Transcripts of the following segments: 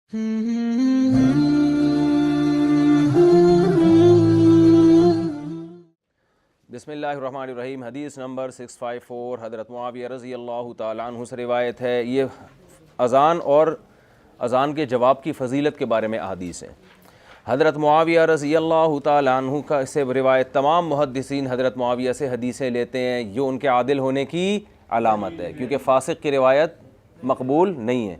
بسم اللہ الرحمن الرحیم۔ حدیث نمبر 654 حضرت معاویہ رضی اللہ تعالیٰ عنہ سے روایت ہے۔ یہ اذان اور اذان کے جواب کی فضیلت کے بارے میں احادیث ہیں۔ حضرت معاویہ رضی اللہ تعالیٰ عنہ کا سے روایت، تمام محدثین حضرت معاویہ سے حدیثیں لیتے ہیں، یہ ان کے عادل ہونے کی علامت ہے، کیونکہ فاسق کی روایت مقبول نہیں ہے۔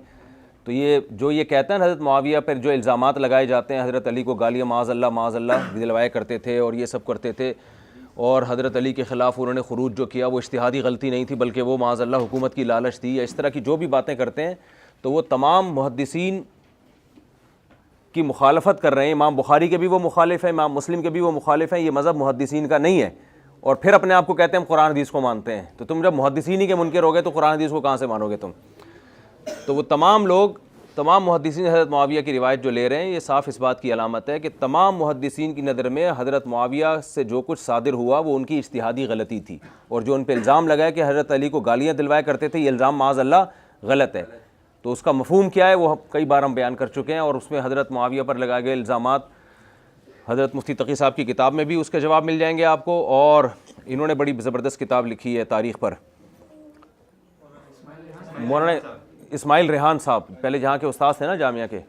تو یہ کہتے ہیں حضرت معاویہ پر جو الزامات لگائے جاتے ہیں، حضرت علی کو گالیاں معاذ اللہ دلوائے کرتے تھے اور یہ سب کرتے تھے، اور حضرت علی کے خلاف انہوں نے خروج جو کیا وہ اجتہادی غلطی نہیں تھی بلکہ وہ معاذ اللہ حکومت کی لالچ تھی، یا اس طرح کی جو بھی باتیں کرتے ہیں تو وہ تمام محدثین کی مخالفت کر رہے ہیں۔ امام بخاری کے بھی وہ مخالف ہیں، امام مسلم کے بھی وہ مخالف ہیں، یہ مذہب محدثین کا نہیں ہے، اور پھر اپنے آپ کو کہتے ہیں ہم قرآن حدیث کو مانتے ہیں۔ تو تم جب محدثین ہی کے منکر ہو گئے تو قرآن حدیث کو کہاں سے مانو گے تم؟ تو وہ تمام محدثین حضرت معاویہ کی روایت جو لے رہے ہیں، یہ صاف اس بات کی علامت ہے کہ تمام محدثین کی نظر میں حضرت معاویہ سے جو کچھ صادر ہوا وہ ان کی اجتہادی غلطی تھی، اور جو ان پہ الزام لگا ہے کہ حضرت علی کو گالیاں دلوایا کرتے تھے، یہ الزام معاذ اللہ غلط ہے۔ تو اس کا مفہوم کیا ہے وہ کئی بار ہم بیان کر چکے ہیں، اور اس میں حضرت معاویہ پر لگائے گئے الزامات حضرت مفتی تقی صاحب کی کتاب میں بھی اس کے جواب مل جائیں گے آپ کو، اور انہوں نے بڑی زبردست کتاب لکھی ہے تاریخ پر، مولانا اسماعیل ریحان صاحب، پہلے جہاں کے استاد تھے نا جامعہ کے،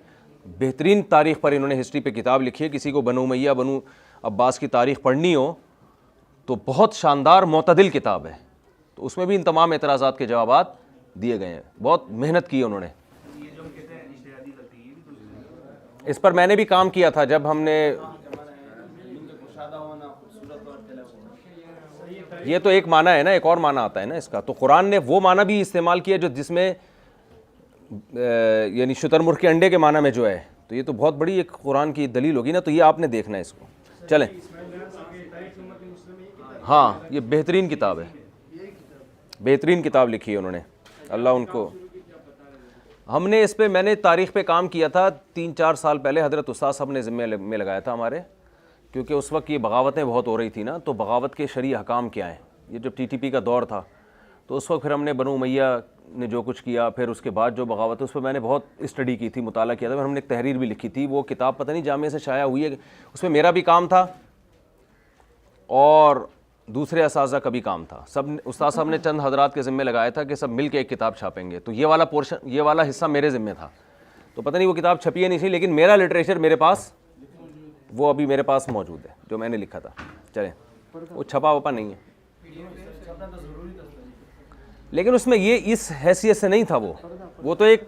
بہترین تاریخ پر انہوں نے ہسٹری پہ کتاب لکھی ہے۔ کسی کو بنو امیہ بنو عباس کی تاریخ پڑھنی ہو تو بہت شاندار معتدل کتاب ہے، تو اس میں بھی ان تمام اعتراضات کے جوابات دیے گئے ہیں، بہت محنت کی انہوں نے اس پر۔ میں نے بھی کام کیا تھا جب ہم نے، یہ تو ایک معنی ہے نا، ایک اور معنی آتا ہے نا اس کا، تو قرآن نے وہ معنی بھی استعمال کیا جس میں یعنی شتر مرغ کے انڈے کے معنی میں جو ہے، تو یہ تو بہت بڑی ایک قرآن کی دلیل ہوگی نا، تو یہ آپ نے دیکھنا ہے اس کو۔ چلیں، ہاں یہ بہترین کتاب ہے، بہترین کتاب لکھی ہے انہوں نے، اللہ ان کو۔ ہم نے اس پہ، میں نے تاریخ پہ کام کیا تھا 3-4 سال پہلے، حضرت استاد صاحب نے ذمہ میں لگایا تھا ہمارے، کیونکہ اس وقت یہ بغاوتیں بہت ہو رہی تھی نا، تو بغاوت کے شرعی احکام کیا ہیں، یہ جب TTP کا دور تھا تو اس وقت پھر ہم نے بنو امیہ نے جو کچھ کیا، پھر اس کے بعد جو بغاوت، اس پہ میں نے بہت اسٹڈی کی تھی، مطالعہ کیا تھا، پھر ہم نے ایک تحریر بھی لکھی تھی، وہ کتاب پتہ نہیں جامعہ سے شائع ہوئی ہے، اس میں میرا بھی کام تھا اور دوسرے اساتذہ کا بھی کام تھا، سب استاد صاحب نے چند حضرات کے ذمہ لگایا تھا کہ سب مل کے ایک کتاب چھاپیں گے، تو یہ والا پورشن، یہ والا حصہ میرے ذمہ تھا، تو پتہ نہیں وہ کتاب چھپی ہے نہیں سی، لیکن میرا لٹریچر میرے پاس، وہ ابھی میرے پاس موجود ہے جو میں نے لکھا تھا۔ چلیں، وہ چھپا وپا نہیں ہے، لیکن اس میں یہ اس حیثیت سے نہیں تھا، وہ تو ایک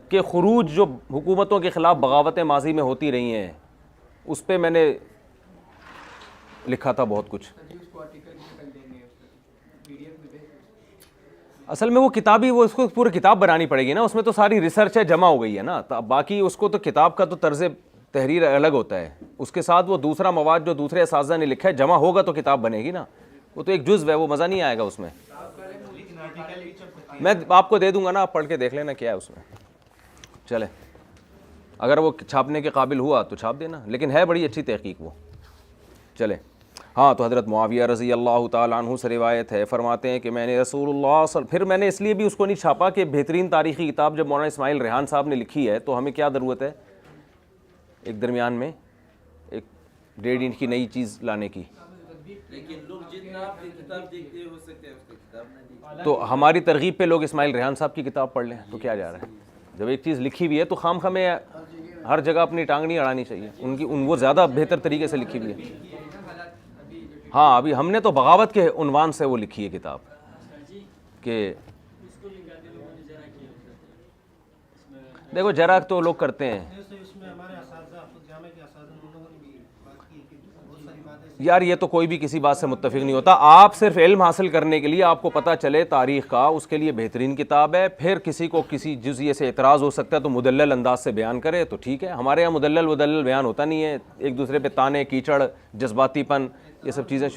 کہ خروج جو حکومتوں کے خلاف بغاوتیں ماضی میں ہوتی رہی ہیں، اس پہ میں نے لکھا تھا بہت کچھ۔ اصل میں وہ کتابی، وہ اس کو پوری کتاب بنانی پڑے گی نا، اس میں تو ساری ریسرچ ہے جمع ہو گئی ہے نا، باقی اس کو تو کتاب کا تو طرز تحریر الگ ہوتا ہے، اس کے ساتھ وہ دوسرا مواد جو دوسرے اساتذہ نے لکھا ہے جمع ہوگا تو کتاب بنے گی نا، وہ تو ایک جزو ہے، وہ مزہ نہیں آئے گا اس میں۔ میں آپ کو دے دوں گا نا، آپ پڑھ کے دیکھ لینا کیا ہے اس میں۔ چلیں، اگر وہ چھاپنے کے قابل ہوا تو چھاپ دینا، لیکن ہے بڑی اچھی تحقیق وہ۔ چلیں، ہاں، تو حضرت معاویہ رضی اللہ تعالیٰ عنہ سے روایت ہے، فرماتے ہیں کہ میں نے رسول اللہ پھر میں نے اس لیے بھی اس کو نہیں چھاپا کہ بہترین تاریخی کتاب جب مولانا اسماعیل ریحان صاحب نے لکھی ہے تو ہمیں کیا ضرورت ہے ایک درمیان میں ایک 1.5 انچ کی نئی چیز لانے کی؟ تو ہماری ترغیب پہ لوگ اسماعیل ریحان صاحب کی کتاب پڑھ لیں تو کیا جا رہا ہے؟ جب ایک چیز لکھی ہوئی ہے تو خام خواہ میں ہر جگہ اپنی ٹانگ نہیں اڑانی چاہیے، وہ زیادہ بہتر طریقے سے لکھی ہوئی ہے۔ ہاں، ابھی ہم نے تو بغاوت کے عنوان سے وہ لکھی ہے کتاب کہ دیکھو جرا تو لوگ کرتے ہیں یار، یہ تو کوئی بھی کسی بات سے متفق نہیں ہوتا، آپ صرف علم حاصل کرنے کے لیے، آپ کو پتہ چلے تاریخ کا، اس کے لیے بہترین کتاب ہے۔ پھر کسی کو کسی جزئیے سے اعتراض ہو سکتا ہے تو مدلل انداز سے بیان کرے تو ٹھیک ہے، ہمارے یہاں مدلل بیان ہوتا نہیں ہے، ایک دوسرے پہ تانے کیچڑ، جذباتی پن، یہ سب چیزیں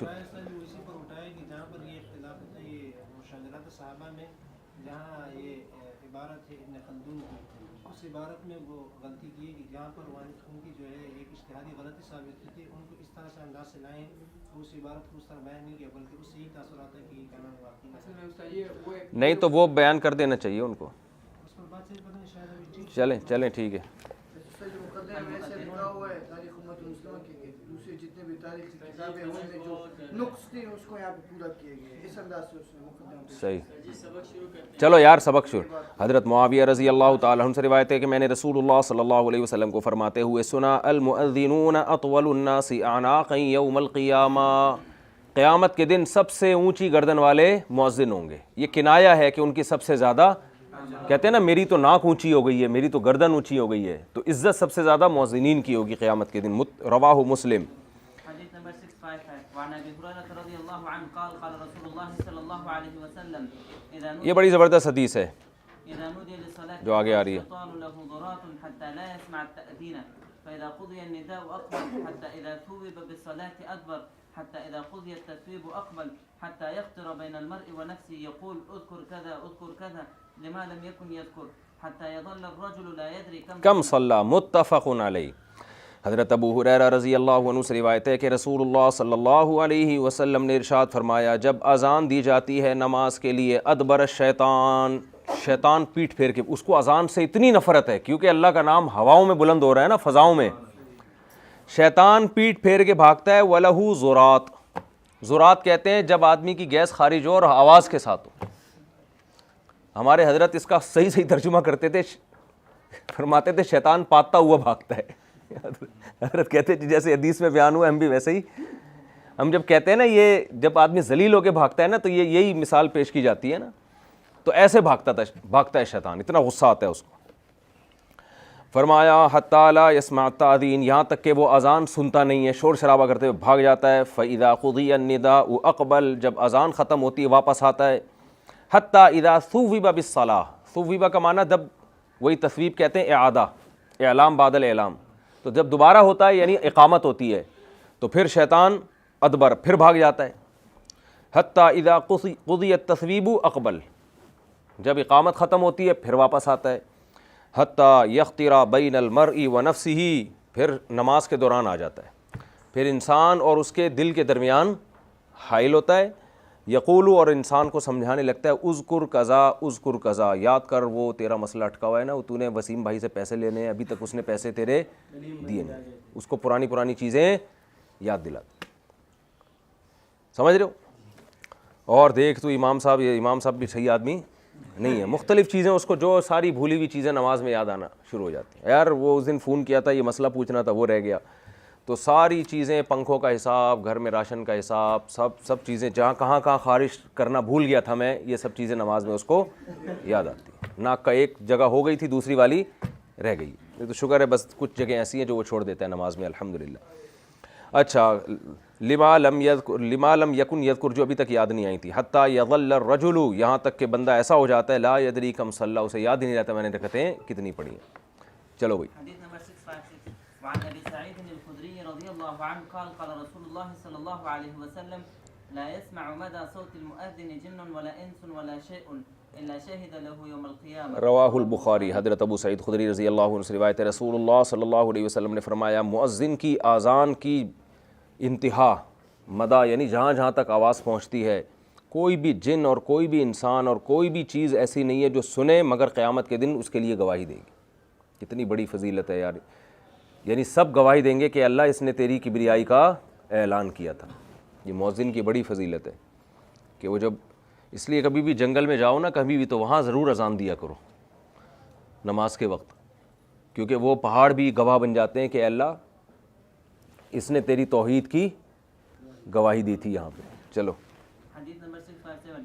عبارت میں وہ غلطی کی کہ جہاں پر ان کی جو ہے ایک اجتہادی غلطی ثابت ہوئی تھی، ان کو اس طرح سے انداز سے لائیں، اس عبارت کو اس طرح بیان نہیں کیا، بلکہ اس سے ہی تاثر آتا ہے کہ کیا نام واقعی نہیں، تو وہ بیان کر دینا چاہیے ان کو۔ اس پر بات سے پتہ نہیں شاید ابھی چلیں چلیں ٹھیک ہے. جو مقدمے میں ایسے لکھا ہوا ہے تاریخ امت مسلمہ کی دوسری جتنے بھی تاریخی کتابیں ہیں ان میں جو نقص تھے اس کو یہاں پہ پورا کیا گیا ہے. اس انداز سے اس نے مقدمہ صحیح. چلو یار سبق شروع. حضرت معاویہ رضی اللہ تعالیٰ عنہ سے روایت ہے کہ میں نے رسول اللہ صلی اللہ علیہ وسلم کو فرماتے ہوئے سنا المؤذنون اطول الناس اعناقا یوم القیامہ. قیامت کے دن سب سے اونچی گردن والے مؤذن ہوں گے. یہ کنایا ہے کہ ان کی سب سے زیادہ، کہتے ہیں نا میری تو ناک اونچی ہو گئی ہے، میری تو گردن اونچی ہو گئی ہے، تو عزت سب سے زیادہ مؤذنین کی ہوگی قیامت کے دن. رواہ مسلم. حدیث نمبر 655 وعن ابی ہریرہ رضی اللہ عنہ قال قال رسول اللہ صلی اللہ علیہ وسلم اذا یہ بڑی زبردست حدیث ہے اذا نودي للصلاة جو آگے آ رہی ہے. الشيطان له ضرات حتى لا يسمع التأذين فإذا قضي النداء أقبل حتى إذا ثوب بالصلاة أدبر حتى إذا قضي التثويب أقبل حتى يخطر بين المرء ونفسه يقول اذكر كذا اذكر كذا لما لم يكن يذكر حتى يظل الرجل لا يدري کم صلی. متفق علیہ. حضرت ابو ہریرہ رضی اللہ عنہ سے روایت ہے کہ رسول اللہ صلی اللہ علیہ وسلم نے ارشاد فرمایا جب اذان دی جاتی ہے نماز کے لیے ادبر الشیطان، شیطان پیٹھ پھیر کے، اس کو اذان سے اتنی نفرت ہے کیونکہ اللہ کا نام ہواؤں میں بلند ہو رہا ہے نا، فضاؤں میں، شیطان پیٹھ پھیر کے بھاگتا ہے. وَلَهُ زُرَات. زُرَات کہتے ہیں جب آدمی کی گیس خارج ہو اور آواز کے ساتھ ہو. ہمارے حضرت اس کا صحیح ترجمہ کرتے تھے، فرماتے تھے شیطان پاتتا ہوا بھاگتا ہے. حضرت کہتے ہیں جیسے حدیث میں بیان ہوا ہم بھی ویسے ہی، ہم جب کہتے ہیں نا یہ جب آدمی ذلیل ہو کے بھاگتا ہے نا تو یہی مثال پیش کی جاتی ہے نا، تو ایسے بھاگتا ہے شیطان، اتنا غصہ آتا ہے اس کو. فرمایا حتی لا یسمع التأذین، یہاں تک کہ وہ اذان سنتا نہیں ہے، شور شرابہ کرتے ہوئے بھاگ جاتا ہے. فإذا قضی النداء اقبل، جب اذان ختم ہوتی ہے واپس آتا ہے. حتی اذا ثوب بالصلاۃ، ثوب کا معنی جب، وہی تصویب کہتے ہیں اعادہ، اعلام بعد الاعلام، تو جب دوبارہ ہوتا ہے یعنی اقامت ہوتی ہے تو پھر شیطان ادبر، پھر بھاگ جاتا ہے. حتی اذا قضی التثویب اقبل، جب اقامت ختم ہوتی ہے پھر واپس آتا ہے. حتی یخطر بین المرء ونفسہ، پھر نماز کے دوران آ جاتا ہے، پھر انسان اور اس کے دل کے درمیان حائل ہوتا ہے. یقول، اور انسان کو سمجھانے لگتا ہے اذکر کذا اذکر کذا، یاد کر وہ تیرا مسئلہ اٹکا ہوا ہے نا، تو نے وسیم بھائی سے پیسے لینے ہیں، ابھی تک اس نے پیسے تیرے دیے نہیں. اس کو پرانی چیزیں یاد دلاتا. سمجھ رہے ہو؟ اور دیکھ تو امام صاحب بھی صحیح آدمی نہیں ہے، مختلف چیزیں اس کو، جو ساری بھولی ہوئی چیزیں نماز میں یاد آنا شروع ہو جاتی ہیں. یار وہ اس دن فون کیا تھا، یہ مسئلہ پوچھنا تھا، وہ رہ گیا. تو ساری چیزیں، پنکھوں کا حساب، گھر میں راشن کا حساب، سب چیزیں جہاں کہاں خارج کرنا بھول گیا تھا میں، یہ سب چیزیں نماز میں اس کو یاد آتی. ناک کا ایک جگہ ہو گئی تھی، دوسری والی رہ گئی. یہ تو شکر ہے بس کچھ جگہیں ایسی ہیں جو وہ چھوڑ دیتا ہے نماز میں، الحمدللہ. اچھا، لما لم یکن یذکر، جو ابھی تک یاد نہیں آئی تھی. حتی یظل الرجل، یہاں تک کہ بندہ ایسا ہو جاتا ہے لا یدری کم صلی، اسے یاد ہی نہیں رہتا میں نے رکعتیں کتنی پڑھی ہیں. چلو بھائی. حديث نمبر 656 وعن ابي سعيد الخدري رضي الله عنه قال قال رسول الله صلى الله عليه وسلم لا يسمع مدى صوت المؤذن جن ولا انس ولا شيء الا شهد له يوم القيامه. رواہ البخاری. حضرت ابو سعید خدری رضی اللہ عنہ سے روایت ہے، رسول اللہ صلی اللہ علیہ وسلم نے فرمایا مؤذن کی آذان کی انتہا، مدہ یعنی جہاں جہاں تک آواز پہنچتی ہے، کوئی بھی جن اور کوئی بھی انسان اور کوئی بھی چیز ایسی نہیں ہے جو سنے مگر قیامت کے دن اس کے لیے گواہی دے گی. کتنی بڑی فضیلت ہے یار، یعنی سب گواہی دیں گے کہ اللہ اس نے تیری کبریائی کا اعلان کیا تھا. یہ مؤذن کی بڑی فضیلت ہے کہ وہ جب، اس لیے کبھی بھی جنگل میں جاؤ نا کبھی بھی تو وہاں ضرور اذان دیا کرو نماز کے وقت، کیونکہ وہ پہاڑ بھی گواہ بن جاتے ہیں کہ اللہ اس نے تیری توحید کی گواہی دی تھی یہاں پہ. چلو. حديث نمبر 657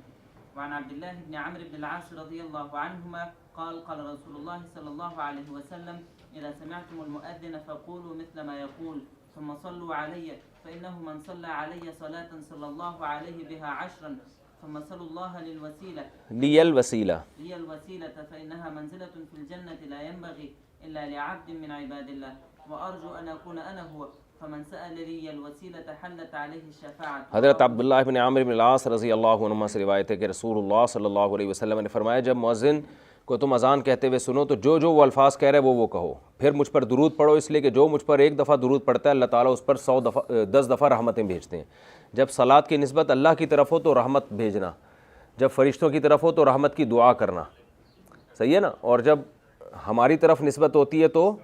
وعن عبد الله بن عمرو بن العاص رضي الله عنهما قال قال رسول الله صلى الله عليه وسلم إذا سمعتم المؤذن فقولوا مثل ما يقول ثم صلوا علي فإنه من صلى علي صلاة صلى الله عليه بها 10 ثم صلوا الله للوسيلة لی الوسیلہ. لي الوسيلة فإنها منزلة في الجنة لا ينبغي إلا لعبد من عباد الله وأرجو أن أكون أنا هو فمن سأل لي الوسيلة حلت عليه الشفاعة. حضرت عبداللہ بن عامر بن العاص رضی اللہ عنہ سے روایت ہے کہ رسول اللہ صلی اللہ علیہ وسلم نے فرمایا جب مؤذن کو تم اذان کہتے ہوئے سنو تو جو وہ الفاظ کہہ رہے وہ کہو، پھر مجھ پر درود پڑھو، اس لیے کہ جو مجھ پر ایک دفعہ درود پڑھتا ہے اللہ تعالیٰ اس پر 10 دفعہ رحمتیں بھیجتے ہیں. جب صلاۃ کی نسبت اللہ کی طرف ہو تو رحمت بھیجنا، جب فرشتوں کی طرف ہو تو رحمت کی دعا کرنا، صحیح ہے نا. اور جب ہماری طرف نسبت ہوتی ہے تو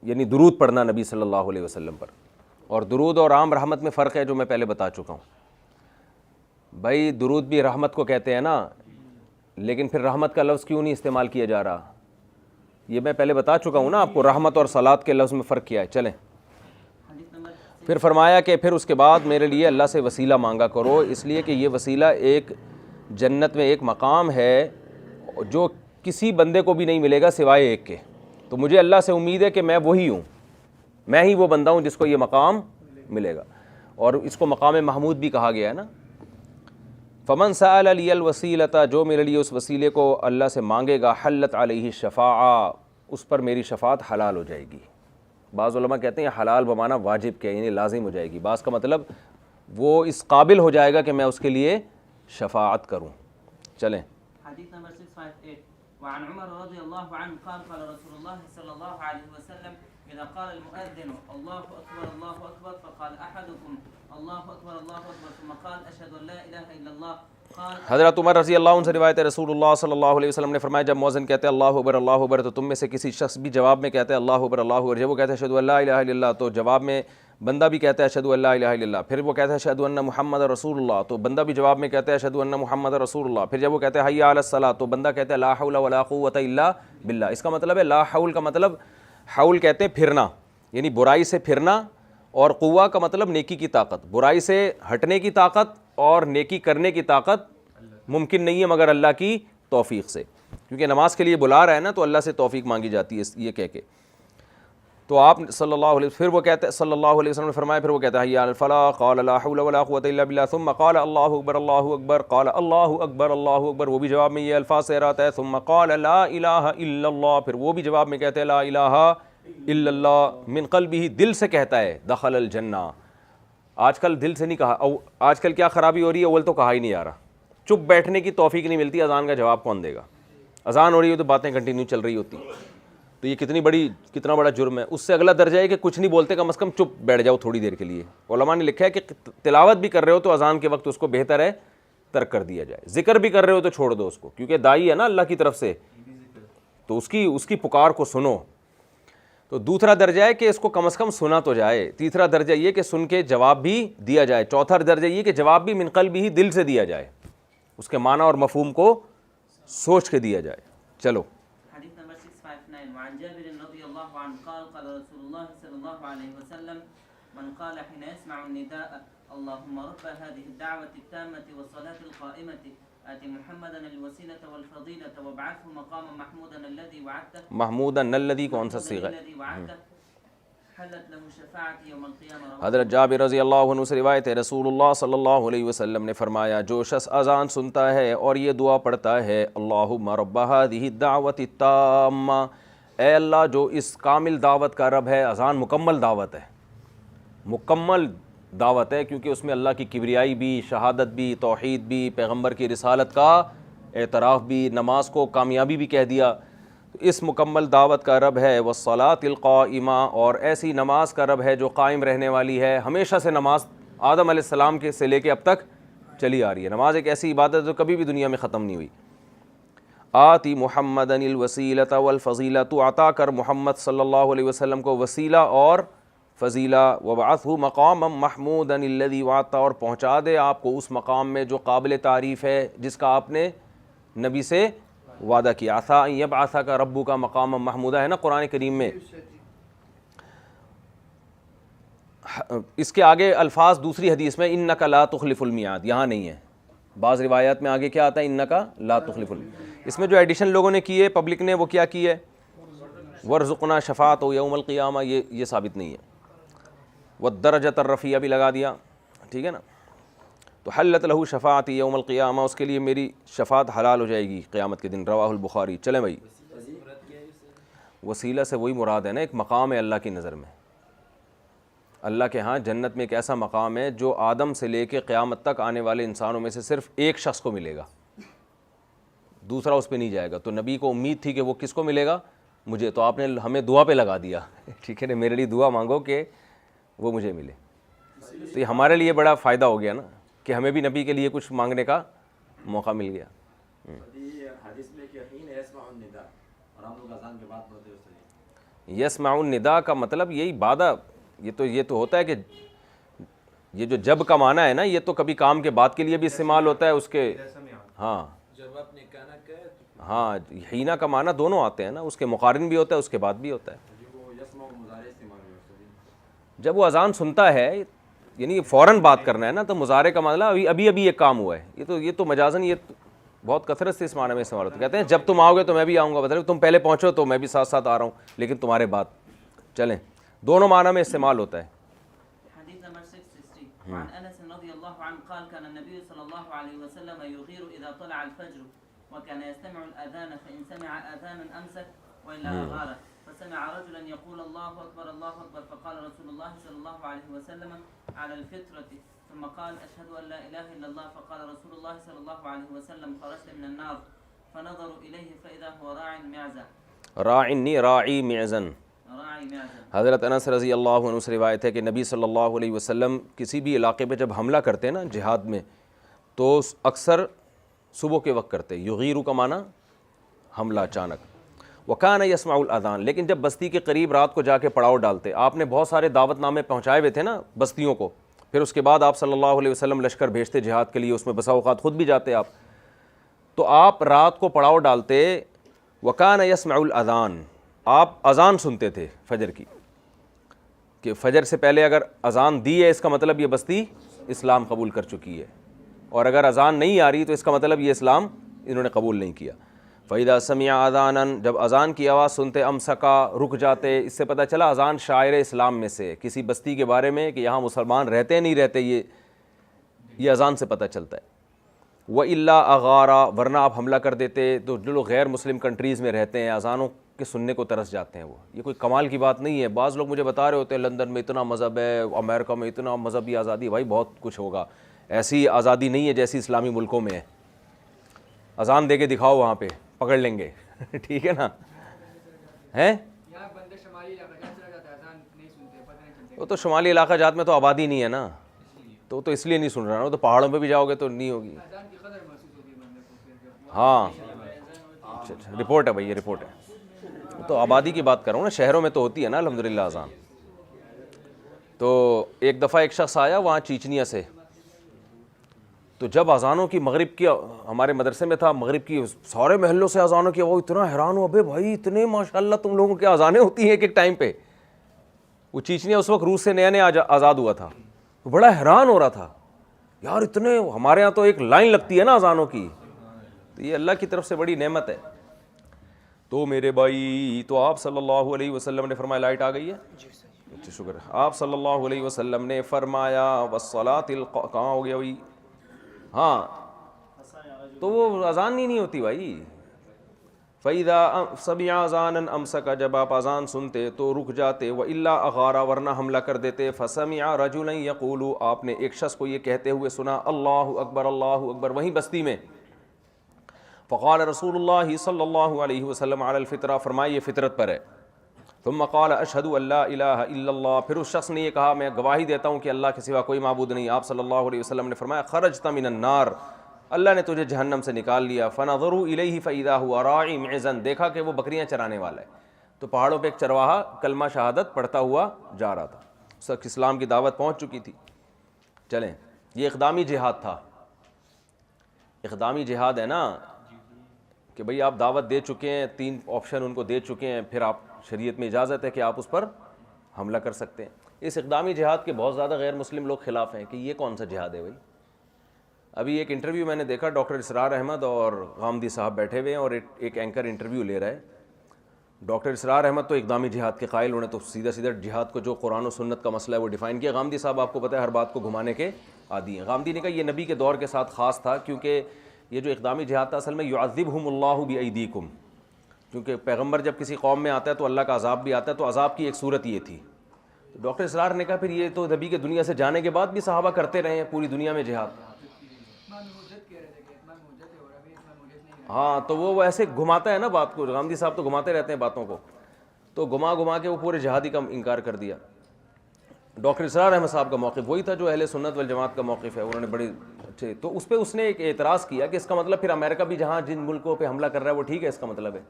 یعنی درود پڑھنا نبی صلی اللہ علیہ وسلم پر. اور درود اور عام رحمت میں فرق ہے جو میں پہلے بتا چکا ہوں. بھائی درود بھی رحمت کو کہتے ہیں نا, لیکن پھر رحمت کا لفظ کیوں نہیں استعمال کیا جا رہا؟ یہ میں پہلے بتا چکا ہوں نا آپ کو, رحمت اور صلات کے لفظ میں فرق کیا ہے. چلیں, پھر فرمایا کہ پھر اس کے بعد میرے لیے اللہ سے وسیلہ مانگا کرو, اس لیے کہ یہ وسیلہ ایک جنت میں ایک مقام ہے جو کسی بندے کو بھی نہیں ملے گا سوائے ایک کے. تو مجھے اللہ سے امید ہے کہ میں وہی ہوں, میں ہی وہ بندہ ہوں جس کو یہ مقام ملے گا. اور اس کو مقام محمود بھی کہا گیا ہے نا. فمن سأل لی الوسیلۃ, جو میرے لیے اس وسیلے کو اللہ سے مانگے گا, حلت علیہ الشفاعہ, اس پر میری شفاعت حلال ہو جائے گی. بعض علماء کہتے ہیں حلال بمعنی واجب کے, یعنی لازم ہو جائے گی. بعض کا مطلب وہ اس قابل ہو جائے گا کہ میں اس کے لیے شفاعت کروں. چلیں, حدیث نمبر 658 وعن عمر رضی اللہ عنہ قال قال رسول اللہ صلی اللہ علیہ وسلم اذا قال المؤذن اللہ اکبر اللہ اکبر فقال احدكم اللہ اکبر اللہ اکبر ثم قال اشهد ان لا الہ الا اللہ. حضرت عمر رضی اللہ عنہ سے روایت ہے, رسول اللہ صلی اللہ علیہ وسلم نے فرمایا جب مؤذن کہتے ہیں اللہ اکبر تو تم میں سے کسی شخص بھی جواب میں کہتے ہیں اللہ اکبر, جب وہ کہتے ہیں اشہد ان لا الہ الا اللہ تو جواب میں بندہ بھی کہتا ہے اشہد ان لا الہ الا اللہ. پھر وہ کہتا ہے اشہد ان محمد رسول اللہ تو بندہ بھی جواب میں کہتا ہے اشہد ان محمد رسول اللہ. پھر جب وہ کہتے ہیں حی علی الصلاۃ تو بندہ کہتا ہے لا حول ولا قوۃ الا باللہ. اس کا مطلب ہے لا حول کا مطلب, حول کہتے ہیں پھرنا, یعنی برائی سے پھرنا, اور قوہ کا مطلب نیکی کی طاقت. برائی سے ہٹنے کی طاقت اور نیکی کرنے کی طاقت ممکن نہیں ہے مگر اللہ کی توفیق سے, کیونکہ نماز کے لیے بلا رہا ہے نا, تو اللہ سے توفیق مانگی جاتی ہے یہ کہہ کے. تو آپ صلی اللہ علیہ وسلم, پھر وہ کہتے ہیں صلی اللہ علیہ وسلم نے فرمایا, پھر وہ کہتا ہے حی علی الفلاح قال لا حول ولا قوۃ الا باللہ ثم قال اللہ اکبر اللہ اکبر قال اللہ اکبر اللہ اکبر, وہ بھی جواب میں یہ الفاظ سے رہتا ہے. ثم قال لا الہ الا اللہ, پھر وہ بھی جواب میں کہتے ہیں لا الہ الا اللہ من قلبہ, دل سے کہتا ہے دخل الجنہ. آج کل دل سے نہیں کہا, آج کل کیا خرابی ہو رہی ہے, اول تو کہا ہی نہیں آ رہا, چپ بیٹھنے کی توفیق نہیں ملتی. اذان کا جواب کون دے گا؟ اذان ہو رہی ہے تو باتیں کنٹینیو چل رہی ہوتی, تو یہ کتنا بڑا جرم ہے. اس سے اگلا درجہ ہے کہ کچھ نہیں بولتے, کم از کم چپ بیٹھ جاؤ تھوڑی دیر کے لیے. علماء نے لکھا ہے کہ تلاوت بھی کر رہے ہو تو اذان کے وقت اس کو بہتر ہے ترک کر دیا جائے. ذکر بھی کر رہے ہو تو چھوڑ دو اس کو, کیونکہ داعی ہے نا اللہ کی طرف سے, تو اس کی پکار کو سنو. تو دوسرا درجہ ہے کہ اس کو کم از کم سنا تو جائے. تیسرا درجہ یہ کہ سن کے جواب بھی دیا جائے. چوتھا درجہ یہ کہ جواب بھی من قلبہ ہی, دل سے دیا جائے, اس کے معنی اور مفہوم کو سوچ کے دیا جائے. چلو, حدیث نمبر 659 وعن جابر رضی اللہ عنہ قال قال رسول اللہ صلی اللہ علیہ وسلم من قال حين يسمع النداء اللهم رب هذه الدعوة التامة والصلاة القائمة آت محمدا الوسيلة والفضيلة وابعثه مقاما محمودا الذي وعدته. محمودا الذي کون سا صیغہ ہے؟ الذي وعدته حلت له شفاعة يوم القيامة. حضرت جابر رضی اللہ عنہ سے روایت ہے, رسول اللہ صلی اللہ علیہ وسلم نے فرمایا جو شخص اذان سنتا ہے اور یہ دعا پڑھتا ہے اللہم رب هذه الدعوة التامة, اے اللہ جو اس کامل دعوت کا رب ہے. اذان مکمل دعوت ہے, مکمل دعوت ہے, کیونکہ اس میں اللہ کی کبریائی بھی, شہادت بھی, توحید بھی, پیغمبر کی رسالت کا اعتراف بھی, نماز کو کامیابی بھی کہہ دیا. اس مکمل دعوت کا رب ہے. والصلاۃ القائمہ, اور ایسی نماز کا رب ہے جو قائم رہنے والی ہے. ہمیشہ سے نماز آدم علیہ السلام کے سے لے کے اب تک چلی آ رہی ہے. نماز ایک ایسی عبادت ہے جو کبھی بھی دنیا میں ختم نہیں ہوئی. آتی محمد الوسیلۃ والفضیلہ, تو عطا کر محمد صلی اللہ علیہ وسلم کو وسیلہ اور فضیلہ. وبعثہ مقاما محمودا الذی وعدتہ, اور پہنچا دے آپ کو اس مقام میں جو قابل تعریف ہے, جس کا آپ نے نبی سے وعدہ کیا. عسیٰ ان یبعثک ربک مقاما محمودا ہے نا قرآن کریم میں. اس کے آگے الفاظ دوسری حدیث میں انک لا تخلف المیعاد, یہاں نہیں ہے. بعض روایات میں آگے کیا آتا ہے انک لا تخلف المیعاد. اس میں جو ایڈیشن لوگوں نے کی ہے, پبلک نے, وہ کیا کی ہے ورزقنا شفاعت یوم القیامہ, یہ ثابت نہیں ہے. والدرجۃ الرفیعہ بھی لگا دیا, ٹھیک ہے نا. تو حلت لہ شفاعتی یوم القیامہ, اس کے لیے میری شفاعت حلال ہو جائے گی قیامت کے دن. رواہ البخاری. چلیں بھائی, وسیلہ سے وہی مراد ہے نا, ایک مقام ہے اللہ کی نظر میں. اللہ کے ہاں جنت میں ایک ایسا مقام ہے جو آدم سے لے کے قیامت تک آنے والے انسانوں میں سے صرف ایک شخص کو ملے گا, دوسرا اس پہ نہیں جائے گا. تو نبی کو امید تھی کہ وہ کس کو ملے گا, مجھے. تو آپ نے ہمیں دعا پہ لگا دیا, ٹھیک ہے نا, میرے لیے دعا مانگو کہ وہ مجھے ملے. تو یہ ہمارے لیے بڑا فائدہ ہو گیا نا کہ ہمیں بھی نبی کے لیے کچھ مانگنے کا موقع مل گیا. حدیث میں کہ حین یسمع الندا کا مطلب یہی بادہ، یہ تو ہوتا ہے کہ یہ جو جب کا معنی ہے نا، یہ تو کبھی کام کے بعد کے لیے بھی استعمال ہوتا ہے اس کے، ہاں ہاں، ہینا کا معنی دونوں آتے ہیں نا، اس کے مقارن بھی ہوتا ہے، اس کے بعد بھی ہوتا ہے۔ جب وہ اذان سنتا ہے یعنی فوراً بات کرنا ہے نا، تو مضارع کا مطلب ابھی یہ کام ہوا ہے، یہ تو مجازن یہ بہت کثرت سے اس معنی میں استعمال ہوتا ہے۔ کہتے ہیں جب تم آؤ گے تو میں بھی آؤں گا، مطلب تم پہلے پہنچو تو میں بھی ساتھ ساتھ آ رہا ہوں، لیکن تمہارے بعد۔ چلیں، دونوں معنی میں استعمال ہوتا ہے۔ حديث نمبر 660 وعن انس رضي الله عنه قال كان النبي صلى الله عليه وسلم يغير اذا طلع الفجر وكان يستمع الاذان فان سمع اذانا امسك والا اغار فسمع رجلا يقول الله اكبر الله اكبر فقال رسول الله صلى الله عليه وسلم على الفطرة ثم قال اشهد ان لا اله الا الله فقال رسول الله صلى الله عليه وسلم خرجت من النار فنظروا اليه فاذا هو راعی معزن۔ حضرت انس رضی اللہ عنہ سے روایت ہے کہ نبی صلی اللہ علیہ وسلم کسی بھی علاقے پہ جب حملہ کرتے ہیں نا جہاد میں، تو اکثر صبح کے وقت کرتے، یغیرو کا معنی حملہ اچانک، وکان یسمع الاذان، لیکن جب بستی کے قریب رات کو جا کے پڑاؤ ڈالتے، آپ نے بہت سارے دعوت نامے پہنچائے ہوئے تھے نا بستیوں کو، پھر اس کے بعد آپ صلی اللہ علیہ وسلم لشکر بھیجتے جہاد کے لیے، اس میں بسا اوقات خود بھی جاتے آپ، تو آپ رات کو پڑاؤ ڈالتے، وکان یسمع الاذان، آپ اذان سنتے تھے فجر کی، کہ فجر سے پہلے اگر اذان دی ہے اس کا مطلب یہ بستی اسلام قبول کر چکی ہے، اور اگر اذان نہیں آ رہی تو اس کا مطلب یہ اسلام انہوں نے قبول نہیں کیا۔ فَإِذَا سَمِعَ اَذَانًا، جب اذان کی آواز سنتے، امسکا، رک جاتے۔ اس سے پتہ چلا اذان شاعر اسلام میں سے، کسی بستی کے بارے میں کہ یہاں مسلمان رہتے نہیں رہتے، یہ اذان سے پتہ چلتا ہے۔ وَإِلَّا أَغَارَ، ورنہ آپ حملہ کر دیتے۔ تو جو لوگ غیر مسلم کنٹریز میں رہتے ہیں اذانوں کے سننے کو ترس جاتے ہیں، وہ یہ کوئی کمال کی بات نہیں ہے۔ بعض لوگ مجھے بتا رہے ہوتے ہیں لندن میں اتنا مذہب ہے، امریکہ میں اتنا مذہبی آزادی، بھائی بہت کچھ ہوگا، ایسی آزادی نہیں ہے جیسی اسلامی ملکوں میں ہے۔ اذان دے کے دکھاؤ وہاں پہ، پکڑ لیں گے ٹھیک ہے نا، ہیں وہ تو شمالی علاقہ جات میں تو آبادی نہیں ہے نا، تو اس لیے نہیں سن رہا نا، تو پہاڑوں پہ بھی جاؤ گے تو نہیں ہوگی۔ ہاں رپورٹ ہے بھائی، یہ رپورٹ ہے، تو آبادی کی بات کر رہا ہوں نا، شہروں میں تو ہوتی ہے نا الحمدللہ اذان۔ تو ایک دفعہ ایک شخص آیا وہاں چیچنیا سے، تو جب اذانوں کی مغرب کی، ہمارے مدرسے میں تھا مغرب کی سارے محلوں سے اذانوں کی، وہ اتنا حیران ہوا، بے بھائی اتنے ماشاءاللہ تم لوگوں کی اذانیں ہوتی ہیں ایک ایک ٹائم پہ۔ وہ چیچنیا اس وقت روس سے نیا نیا آزاد ہوا تھا، وہ بڑا حیران ہو رہا تھا، یار اتنے، ہمارے ہاں تو ایک لائن لگتی ہے نا اذانوں کی، تو یہ اللہ کی طرف سے بڑی نعمت ہے۔ تو میرے بھائی، تو آپ صلی اللہ علیہ وسلم نے فرمایا، لائٹ آ گئی ہے؟ اچھا شکر ہے۔ آپ صلی اللہ علیہ وسلم نے فرمایا، والصلاۃ کہاں ہو گیا بھائی؟ ہاں تو وہ اذان ہی نہیں ہوتی بھائی۔ فَإِذَا سَمِعَ أَذَانًا أَمْسَكَ، جب آپ اذان سنتے تو رک جاتے، وَإِلَّا أَغَارَ، ورنہ حملہ کر دیتے۔ فَسَمِعَ رَجُلًا يَقُولُ، آپ نے ایک شخص کو یہ کہتے ہوئے سنا، اللہ اکبر اللہ اکبر، وہیں بستی میں۔ فقال رسول اللہ صلی اللہ علیہ وسلم علی الفطرہ، فرمایا یہ فطرت پر ہے۔ ثم قال اشہد ان لا الہ الا اللہ، پھر اس شخص نے یہ کہا میں گواہی دیتا ہوں کہ اللہ کے سوا کوئی معبود نہیں۔ آپ صلی اللہ علیہ وسلم نے فرمایا خرجت من النار، اللہ نے تجھے جہنم سے نکال لیا۔ فنظروا الیہ فاذا هو راعی معزن، دیکھا کہ وہ بکریاں چرانے والا ہے۔ تو پہاڑوں پہ ایک چرواہا کلمہ شہادت پڑھتا ہوا جا رہا تھا، اس وقت اسلام کی دعوت پہنچ چکی تھی۔ چلیں، یہ اقدامی جہاد تھا۔ اقدامی جہاد ہے نا کہ بھئی آپ دعوت دے چکے ہیں، 3 آپشن ان کو دے چکے ہیں، پھر آپ شریعت میں اجازت ہے کہ آپ اس پر حملہ کر سکتے ہیں۔ اس اقدامی جہاد کے بہت زیادہ غیر مسلم لوگ خلاف ہیں کہ یہ کون سا جہاد ہے بھائی۔ ابھی ایک انٹرویو میں نے دیکھا، ڈاکٹر اسرار احمد اور غامدی صاحب بیٹھے ہوئے ہیں اور ایک اینکر انٹرویو لے رہا ہے۔ ڈاکٹر اسرار احمد تو اقدامی جہاد کے قائل، انہوں نے تو سیدھا سیدھا جہاد کو جو قرآن و سنت کا مسئلہ ہے وہ ڈیفائن کیا۔ غامدی صاحب آپ کو پتہ ہے ہر بات کو گھمانے کے عادی ہیں۔ غامدی نے کہا یہ نبی کے دور کے ساتھ خاص تھا، کیونکہ یہ جو اقدامی جہاد تھا اصل میں یعذبہم اللہ بایدیکم، کیونکہ پیغمبر جب کسی قوم میں آتا ہے تو اللہ کا عذاب بھی آتا ہے، تو عذاب کی ایک صورت یہ تھی۔ تو ڈاکٹر اسرار نے کہا پھر یہ تو نبی کے دنیا سے جانے کے بعد بھی صحابہ کرتے رہے ہیں پوری دنیا میں جہاد۔ ہاں تو وہ ایسے گھماتا ہے نا بات کو، غامدی صاحب تو گھماتے رہتے ہیں باتوں کو، تو گھما کے وہ پورے جہادی کا انکار کر دیا۔ ڈاکٹر اسرار احمد صاحب کا موقف وہی تھا جو اہل سنت والجماعت کا موقف ہے، انہوں نے بڑے اچھے، تو اس پہ اس نے ایک اعتراض کیا کہ اس کا مطلب پھر امریکہ بھی جہاں جن ملکوں پہ حملہ کر رہا ہے وہ ٹھیک ہے، اس کا مطلب ہے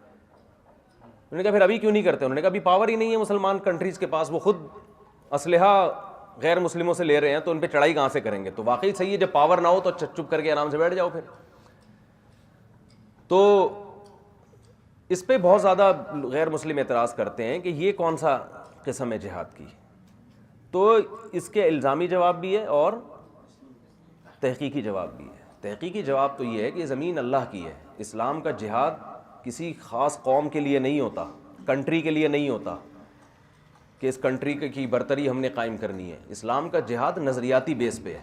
انہوں نے کہا پھر ابھی کیوں نہیں کرتے؟ انہوں نے کہا ابھی پاور ہی نہیں ہے مسلمان کنٹریز کے پاس، وہ خود اسلحہ غیر مسلموں سے لے رہے ہیں، تو ان پہ چڑھائی کہاں سے کریں گے؟ تو واقعی صحیح ہے، جب پاور نہ ہو تو چپ کر کے آرام سے بیٹھ جاؤ پھر. تو اس پہ بہت زیادہ غیر مسلم اعتراض کرتے ہیں کہ یہ کون سا قسم ہے جہاد کی. تو اس کے الزامی جواب بھی ہے اور تحقیقی جواب بھی ہے. تحقیقی جواب تو یہ ہے کہ زمین اللہ کی ہے. اسلام کا جہاد کسی خاص قوم کے لیے نہیں ہوتا، کنٹری کے لیے نہیں ہوتا کہ اس کنٹری کی برتری ہم نے قائم کرنی ہے. اسلام کا جہاد نظریاتی بیس پہ ہے،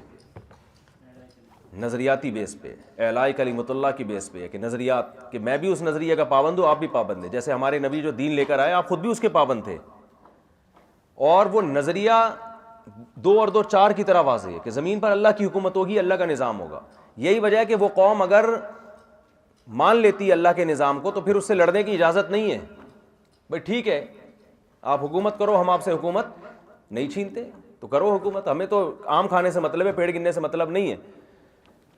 نظریاتی بیس پہ، اعلاء کلمۃ اللہ کی بیس پہ ہے کہ نظریات، کہ میں بھی اس نظریے کا پابند ہوں، آپ بھی پابند ہیں. جیسے ہمارے نبی جو دین لے کر آئے آپ خود بھی اس کے پابند تھے، اور وہ نظریہ 2 اور 2 4 کی طرح واضح ہے کہ زمین پر اللہ کی حکومت ہوگی، اللہ کا نظام ہوگا. یہی وجہ ہے کہ وہ قوم اگر مان لیتی ہے اللہ کے نظام کو تو پھر اس سے لڑنے کی اجازت نہیں ہے. بھائی ٹھیک ہے آپ حکومت کرو، ہم آپ سے حکومت نہیں چھینتے، تو کرو حکومت، ہمیں تو آم کھانے سے مطلب ہے، پیڑ گننے سے مطلب نہیں ہے.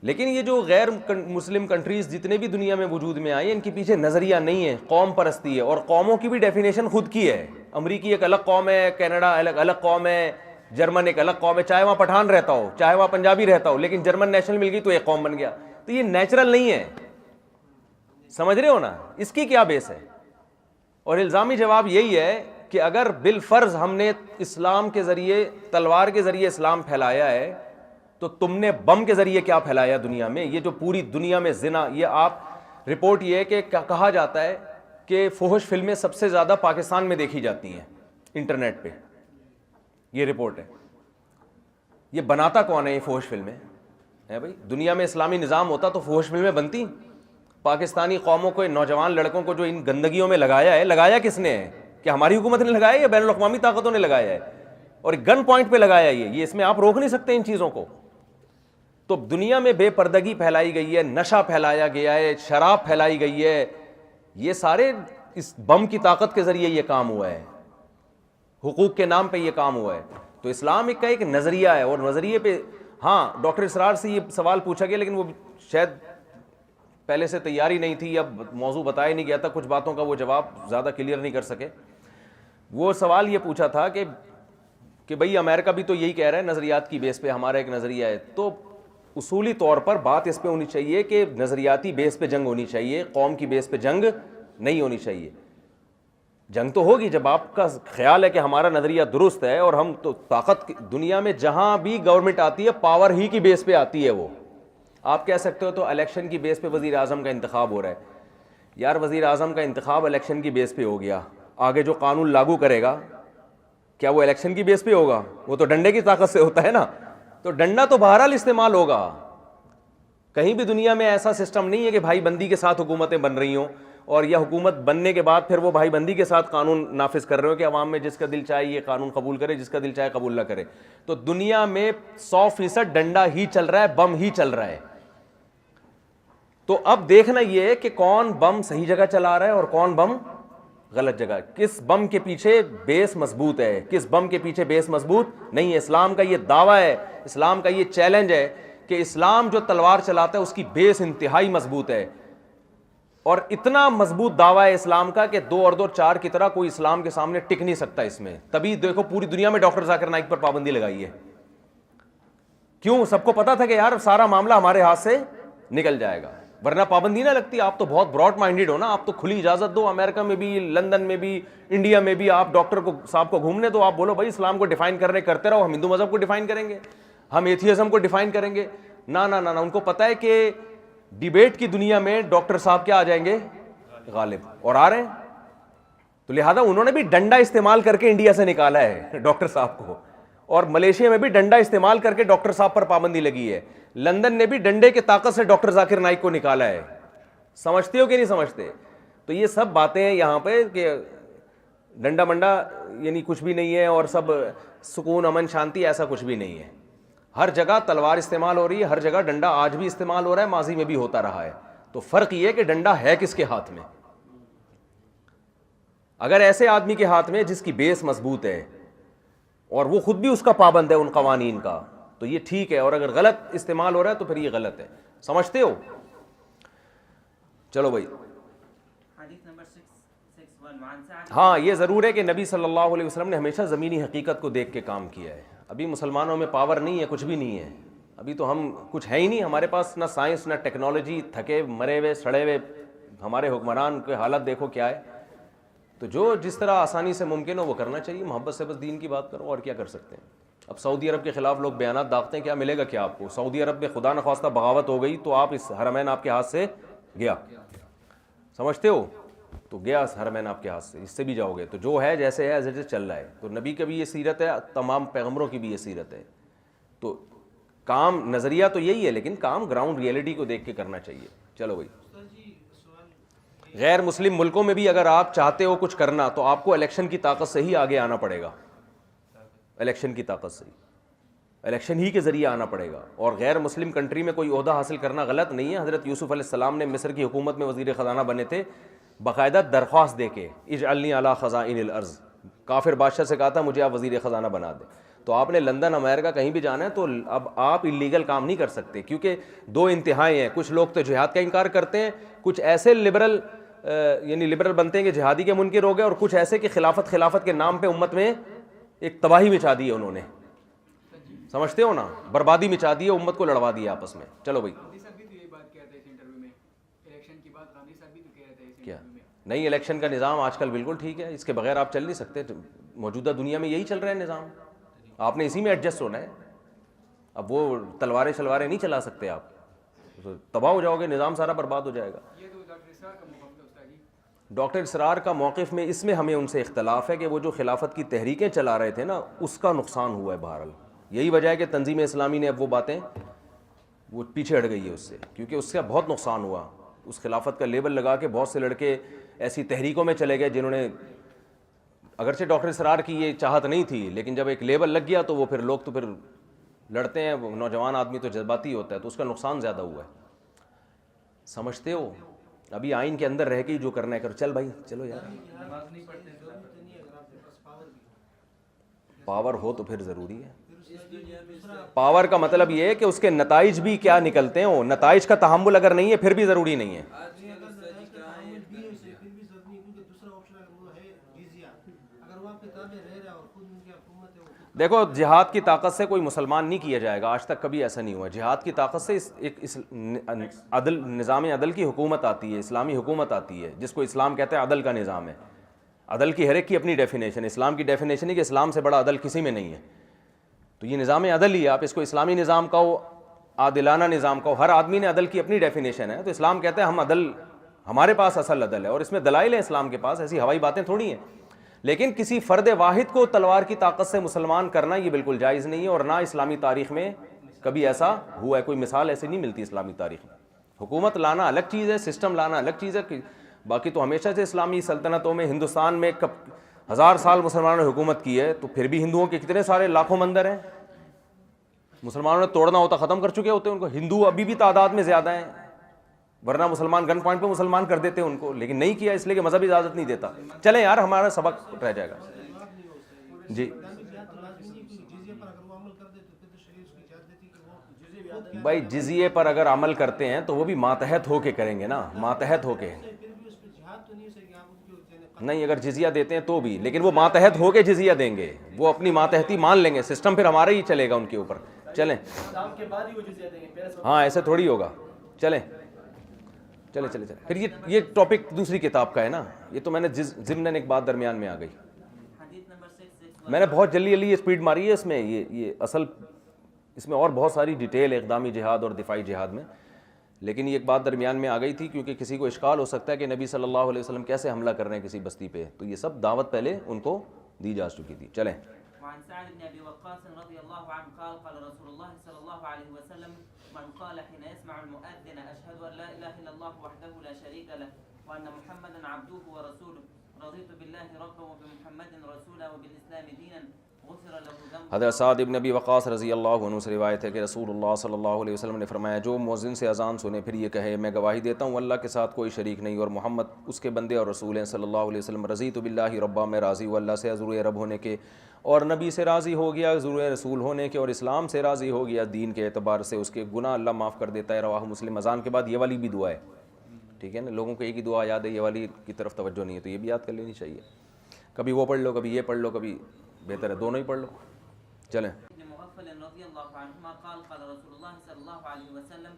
لیکن یہ جو غیر مسلم کنٹریز جتنے بھی دنیا میں وجود میں آئی ہیں، ان کے پیچھے نظریہ نہیں ہے، قوم پرستی ہے. اور قوموں کی بھی ڈیفینیشن خود کی ہے. امریکی ایک الگ قوم ہے، کینیڈا الگ قوم ہے، جرمن ایک الگ قوم ہے، چاہے وہاں پٹھان رہتا ہو چاہے وہاں پنجابی رہتا ہو، لیکن جرمن نیشنل مل گئی تو ایک قوم بن گیا. تو یہ نیچرل نہیں ہے، سمجھ رہے ہو نا؟ اس کی کیا بیس ہے؟ اور الزامی جواب یہی ہے کہ اگر بالفرض ہم نے اسلام کے ذریعے، تلوار کے ذریعے اسلام پھیلایا ہے، تو تم نے بم کے ذریعے کیا پھیلایا دنیا میں؟ یہ جو پوری دنیا میں زنا، یہ آپ رپورٹ یہ ہے کہ کہا جاتا ہے کہ فحش فلمیں سب سے زیادہ پاکستان میں دیکھی جاتی ہیں انٹرنیٹ پہ، یہ رپورٹ ہے. یہ بناتا کون ہے یہ فحش فلمیں؟ ہے بھائی دنیا میں اسلامی نظام ہوتا تو فحش فلمیں بنتی؟ پاکستانی قوموں کو، نوجوان لڑکوں کو جو ان گندگیوں میں لگایا ہے، لگایا کس نے ہے؟ کہ ہماری حکومت نے لگایا یا بین الاقوامی طاقتوں نے لگایا ہے؟ اور گن پوائنٹ پہ لگایا یہ اس میں آپ روک نہیں سکتے ان چیزوں کو. تو دنیا میں بے پردگی پھیلائی گئی ہے، نشہ پھیلایا گیا ہے، شراب پھیلائی گئی ہے، یہ سارے اس بم کی طاقت کے ذریعے یہ کام ہوا ہے، حقوق کے نام پہ یہ کام ہوا ہے. تو اسلام کا ایک نظریہ ہے، اور نظریے پہ ہاں ڈاکٹر اسرار سے یہ سوال پوچھا گیا، لیکن وہ شاید پہلے سے تیاری نہیں تھی یا موضوع بتایا نہیں گیا تھا، کچھ باتوں کا وہ جواب زیادہ کلیئر نہیں کر سکے. وہ سوال یہ پوچھا تھا کہ بھئی امریکہ بھی تو یہی کہہ رہا ہے نظریات کی بیس پہ ہمارا ایک نظریہ ہے. تو اصولی طور پر بات اس پہ ہونی چاہیے کہ نظریاتی بیس پہ جنگ ہونی چاہیے، قوم کی بیس پہ جنگ نہیں ہونی چاہیے. جنگ تو ہوگی جب آپ کا خیال ہے کہ ہمارا نظریہ درست ہے، اور ہم تو طاقت دنیا میں جہاں بھی گورنمنٹ آتی ہے پاور ہی کی بیس پہ آتی ہے. وہ آپ کہہ سکتے ہو تو الیکشن کی بیس پہ وزیر اعظم کا انتخاب ہو رہا ہے. یار وزیر اعظم کا انتخاب الیکشن کی بیس پہ ہو گیا، آگے جو قانون لاگو کرے گا کیا وہ الیکشن کی بیس پہ ہوگا؟ وہ تو ڈنڈے کی طاقت سے ہوتا ہے نا. تو ڈنڈا تو بہرحال استعمال ہوگا. کہیں بھی دنیا میں ایسا سسٹم نہیں ہے کہ بھائی بندی کے ساتھ حکومتیں بن رہی ہوں، اور یا حکومت بننے کے بعد پھر وہ بھائی بندی کے ساتھ قانون نافذ کر رہے ہو کہ عوام میں جس کا دل چاہے یہ قانون قبول کرے، جس کا دل چاہے قبول نہ کرے. تو دنیا میں 100% ڈنڈا ہی چل رہا ہے، بم ہی چل رہا ہے. تو اب دیکھنا یہ ہے کہ کون بم صحیح جگہ چلا رہا ہے اور کون بم غلط جگہ. کس بم کے پیچھے بیس مضبوط ہے، کس بم کے پیچھے بیس مضبوط نہیں ہے. اسلام کا یہ دعویٰ ہے، اسلام کا یہ چیلنج ہے کہ اسلام جو تلوار چلاتا ہے اس کی بیس انتہائی مضبوط ہے. اور اتنا مضبوط دعویٰ ہے اسلام کا کہ 2 اور 2 4 کی طرح کوئی اسلام کے سامنے ٹک نہیں سکتا اس میں. تبھی دیکھو پوری دنیا میں ڈاکٹر ذاکر نائک پر پابندی لگائی ہے. کیوں؟ سب کو پتا تھا کہ یار سارا معاملہ ہمارے ہاتھ سے نکل جائے گا، ورنہ پابندی نہ لگتی. آپ تو بہت براڈ مائنڈیڈ ہو نا، آپ تو کھلی اجازت دو. امریکہ میں بھی، لندن میں بھی، انڈیا میں بھی آپ ڈاکٹر کو صاحب کو گھومنے دو. آپ بولو بھائی اسلام کو ڈیفائن کرتے رہو، ہم ہندو مذہب کو ڈیفائن کریں گے، ہم ایتھیزم کو ڈیفائن کریں گے. نہ نہ نہ، ان کو پتا ہے کہ ڈیبیٹ کی دنیا میں ڈاکٹر صاحب کیا آ جائیں گے؟ غالب. اور آ رہے ہیں. تو لہذا انہوں نے بھی ڈنڈا استعمال کر کے انڈیا سے نکالا ہے ڈاکٹر صاحب کو، اور ملیشیا میں بھی ڈنڈا استعمال کر کے ڈاکٹر صاحب پر پابندی لگی ہے. لندن نے بھی ڈنڈے کے طاقت سے ڈاکٹر ذاکر نائک کو نکالا ہے. سمجھتے ہو کہ نہیں سمجھتے؟ تو یہ سب باتیں ہیں یہاں پہ کہ ڈنڈا منڈا یعنی کچھ بھی نہیں ہے، اور سب سکون امن شانتی، ایسا کچھ بھی نہیں ہے. ہر جگہ تلوار استعمال ہو رہی ہے، ہر جگہ ڈنڈا آج بھی استعمال ہو رہا ہے، ماضی میں بھی ہوتا رہا ہے. تو فرق یہ ہے کہ ڈنڈا ہے کس کے ہاتھ میں. اگر ایسے آدمی کے ہاتھ میں جس کی بیس مضبوط ہے اور وہ خود بھی اس کا پابند ہے ان قوانین کا، تو یہ ٹھیک ہے. اور اگر غلط استعمال ہو رہا ہے تو پھر یہ غلط ہے. سمجھتے ہو؟ چلو بھائی. حدیث نمبر 6 ہاں یہ ضرور ہے کہ نبی صلی اللہ علیہ وسلم نے ہمیشہ زمینی حقیقت کو دیکھ کے کام کیا ہے. ابھی مسلمانوں میں پاور نہیں ہے, کچھ بھی نہیں ہے. ابھی تو ہم کچھ ہے ہی نہیں, ہمارے پاس نہ سائنس نہ ٹیکنالوجی, تھکے مرے ہوئے سڑے ہوئے ہمارے حکمران کی حالت دیکھو کیا ہے. تو جو جس طرح آسانی سے ممکن ہو وہ کرنا چاہیے, محبت سے بس دین کی بات کرو, اور کیا کر سکتے ہیں. اب سعودی عرب کے خلاف لوگ بیانات داغتے ہیں, کیا ملے گا کیا آپ کو؟ سعودی عرب میں خدا نخواستہ بغاوت ہو گئی تو آپ اس حرمین آپ کے ہاتھ سے گیا, سمجھتے ہو, تو گیا حرمین آپ کے ہاتھ سے, اس سے بھی جاؤ گے. تو جو ہے جیسے ہے ایز اٹ از چل رہا ہے. تو نبی کی بھی یہ سیرت ہے, تمام پیغمبروں کی بھی یہ سیرت ہے. تو کام نظریہ تو یہی ہے, لیکن کام گراؤنڈ ریئلٹی کو دیکھ کے کرنا چاہیے. چلو بھائی, غیر مسلم ملکوں میں بھی اگر آپ چاہتے ہو کچھ کرنا تو آپ کو الیکشن کی طاقت سے ہی آگے آنا پڑے گا. الیکشن کی طاقت سے ہی, الیکشن ہی کے ذریعے آنا پڑے گا. اور غیر مسلم کنٹری میں کوئی عہدہ حاصل کرنا غلط نہیں ہے. حضرت یوسف علیہ السلام نے مصر کی حکومت میں وزیر خزانہ بنے تھے, باقاعدہ درخواست دے کے, اجعلنی علی خزائن الارض, کافر بادشاہ سے کہا تھا مجھے آپ وزیر خزانہ بنا دیں. تو آپ نے لندن امریکہ کہیں بھی جانا ہے تو اب آپ اللیگل کام نہیں کر سکتے, کیونکہ دو انتہائیں ہیں. کچھ لوگ تو جہاد کا انکار کرتے ہیں, کچھ ایسے لبرل یعنی لبرل بنتے ہیں کہ جہادی کے منکر ہو گئے, اور کچھ ایسے کہ خلافت کے نام پہ امت میں ایک تباہی مچا دی ہے انہوں نے, سمجھتے ہو نا, بربادی مچا دی ہے, امت کو لڑوا دیا آپس میں. چلو بھائی, کیا نہیں, الیکشن کا نظام آج کل بالکل ٹھیک ہے, اس کے بغیر آپ چل نہیں سکتے. موجودہ دنیا میں یہی چل رہا ہے نظام, آپ نے اسی میں ایڈجسٹ ہونا ہے. اب وہ تلواریں شلواریں نہیں چلا سکتے آپ, تباہ ہو جاؤ گے, نظام سارا برباد ہو جائے گا. ڈاکٹر اسرار کا موقف میں اس میں ہمیں ان سے اختلاف ہے کہ وہ جو خلافت کی تحریکیں چلا رہے تھے نا, اس کا نقصان ہوا ہے بہرحال. یہی وجہ ہے کہ تنظیم اسلامی نے اب وہ باتیں وہ پیچھے ہٹ گئی ہے اس سے, کیونکہ اس سے بہت نقصان ہوا. اس خلافت کا لیبل لگا کے بہت سے لڑکے ایسی تحریکوں میں چلے گئے جنہوں نے, اگرچہ ڈاکٹر اسرار کی یہ چاہت نہیں تھی, لیکن جب ایک لیبل لگ گیا تو وہ پھر لوگ تو پھر لڑتے ہیں. وہ نوجوان آدمی تو جذباتی ہوتا ہے, تو اس کا نقصان زیادہ ہوا ہے, سمجھتے ہو. ابھی آئین کے اندر رہ کے ہی جو کرنا ہے کرو. چل بھائی چلو یار, پاور ہو تو پھر ضروری ہے. پاور کا مطلب یہ ہے کہ اس کے نتائج بھی کیا نکلتے ہیں, نتائج کا تحمل اگر نہیں ہے پھر بھی ضروری نہیں ہے. دیکھو, جہاد کی طاقت سے کوئی مسلمان نہیں کیا جائے گا, آج تک کبھی ایسا نہیں ہوا. جہاد کی طاقت سے ایک عدل, نظام عدل کی حکومت آتی ہے, اسلامی حکومت آتی ہے, جس کو اسلام کہتے ہیں عدل کا نظام ہے. عدل کی ہر ایک کی اپنی ڈیفینیشن ہے. اسلام کی ڈیفینیشن ہے کہ اسلام سے بڑا عدل کسی میں نہیں ہے. تو یہ نظام عدل ہی ہے, آپ اس کو اسلامی نظام کہو, عادلانہ نظام کہو, ہر آدمی نے عدل کی اپنی ڈیفینیشن ہے. تو اسلام کہتے ہیں ہم عدل, ہمارے پاس اصل عدل ہے, اور اس میں دلائل ہیں اسلام کے پاس, ایسی ہوائی باتیں تھوڑی ہیں. لیکن کسی فرد واحد کو تلوار کی طاقت سے مسلمان کرنا یہ بالکل جائز نہیں ہے, اور نہ اسلامی تاریخ میں کبھی ایسا ہوا ہے. کوئی مثال ایسی نہیں ملتی اسلامی تاریخ میں. حکومت لانا الگ چیز ہے, سسٹم لانا الگ چیز ہے. باقی تو ہمیشہ سے اسلامی سلطنتوں میں, ہندوستان میں 1000 سال مسلمانوں نے حکومت کی ہے, تو پھر بھی ہندوؤں کے کتنے سارے لاکھوں مندر ہیں. مسلمانوں نے توڑنا ہوتا ختم کر چکے ہوتے ہیں ان کو. ہندو ابھی بھی تعداد میں زیادہ ہیں, ورنہ مسلمان گن پوائنٹ پہ مسلمان کر دیتے ہیں ان کو, لیکن نہیں کیا اس لیے کہ مذہب اجازت نہیں دیتا. چلیں یار, ہمارا سبق رہ جائے گا. جی بھائی, جزیے پر اگر عمل کرتے ہیں تو وہ بھی ماتحت ہو کے کریں گے نا, ماتحت ہو کے نہیں. اگر جزیہ دیتے ہیں تو بھی, لیکن وہ ماتحت ہو کے جزیہ دیں گے, وہ اپنی ماتحتی مان لیں گے. سسٹم پھر ہمارا ہی چلے گا ان کے اوپر. چلیں, ہاں ایسے تھوڑی ہوگا. چلیں چلے چلے چلے. پھر یہ ٹاپک دوسری کتاب کا ہے نا, یہ تو میں نے ضمن ایک بات درمیان میں آ گئی. میں نے بہت جلدی اسپیڈ ماری ہے اس میں. یہ اصل اس میں اور بہت ساری ڈیٹیل ہے اقدامی جہاد اور دفاعی جہاد میں, لیکن یہ ایک بات درمیان میں آ گئی تھی کیونکہ کسی کو اشکال ہو سکتا ہے کہ نبی صلی اللہ علیہ وسلم کیسے حملہ کر رہے ہیں کسی بستی پہ. تو یہ سب دعوت پہلے ان کو دی جا چکی تھی. چلیں. وعن سعد بن ابي وقاص رضي الله عنه قال قال رسول الله صلى الله عليه وسلم من قال حين يسمع المؤذن اشهد ان لا اله الا الله وحده لا شريك له وان محمدا عبده ورسوله رضيت بالله ربا وبمحمد رسولا وبالاسلام دينا غفر له ذنبه. حضرت سعد بن ابی وقاص رضی اللہ عنہ سے روایت ہے کہ رسول اللہ صلی اللہ علیہ وسلم نے فرمایا, جو مؤذن سے اذان سنے پھر یہ کہے میں گواہی دیتا ہوں اللہ کے ساتھ کوئی شریک نہیں اور محمد اس کے بندے اور رسول ہیں صلی اللہ علیہ وسلم, رضیت باللہ ربا, میں راضی ہوں اللہ سے حضور رب ہونے کے, اور نبی سے راضی ہو گیا حضور رسول ہونے کے, اور اسلام سے راضی ہو گیا دین کے اعتبار سے. اس کے گناہ اللہ معاف کر دیتا ہے. رواہ مسلم. اذان کے بعد یہ والی بھی دعا ہے, ٹھیک ہے نا, لوگوں کو ایک ہی دعا یاد ہے, یہ والی کی طرف توجہ نہیں ہے, تو یہ بھی یاد کر لینی چاہیے. کبھی وہ پڑھ لو, کبھی یہ پڑھ لو, کبھی بہتر ہے دونوں ہی پڑھ لو. چلیں. ابن مغفل رضی اللہ عنہما قال قال رسول اللہ صلی اللہ علیہ وسلم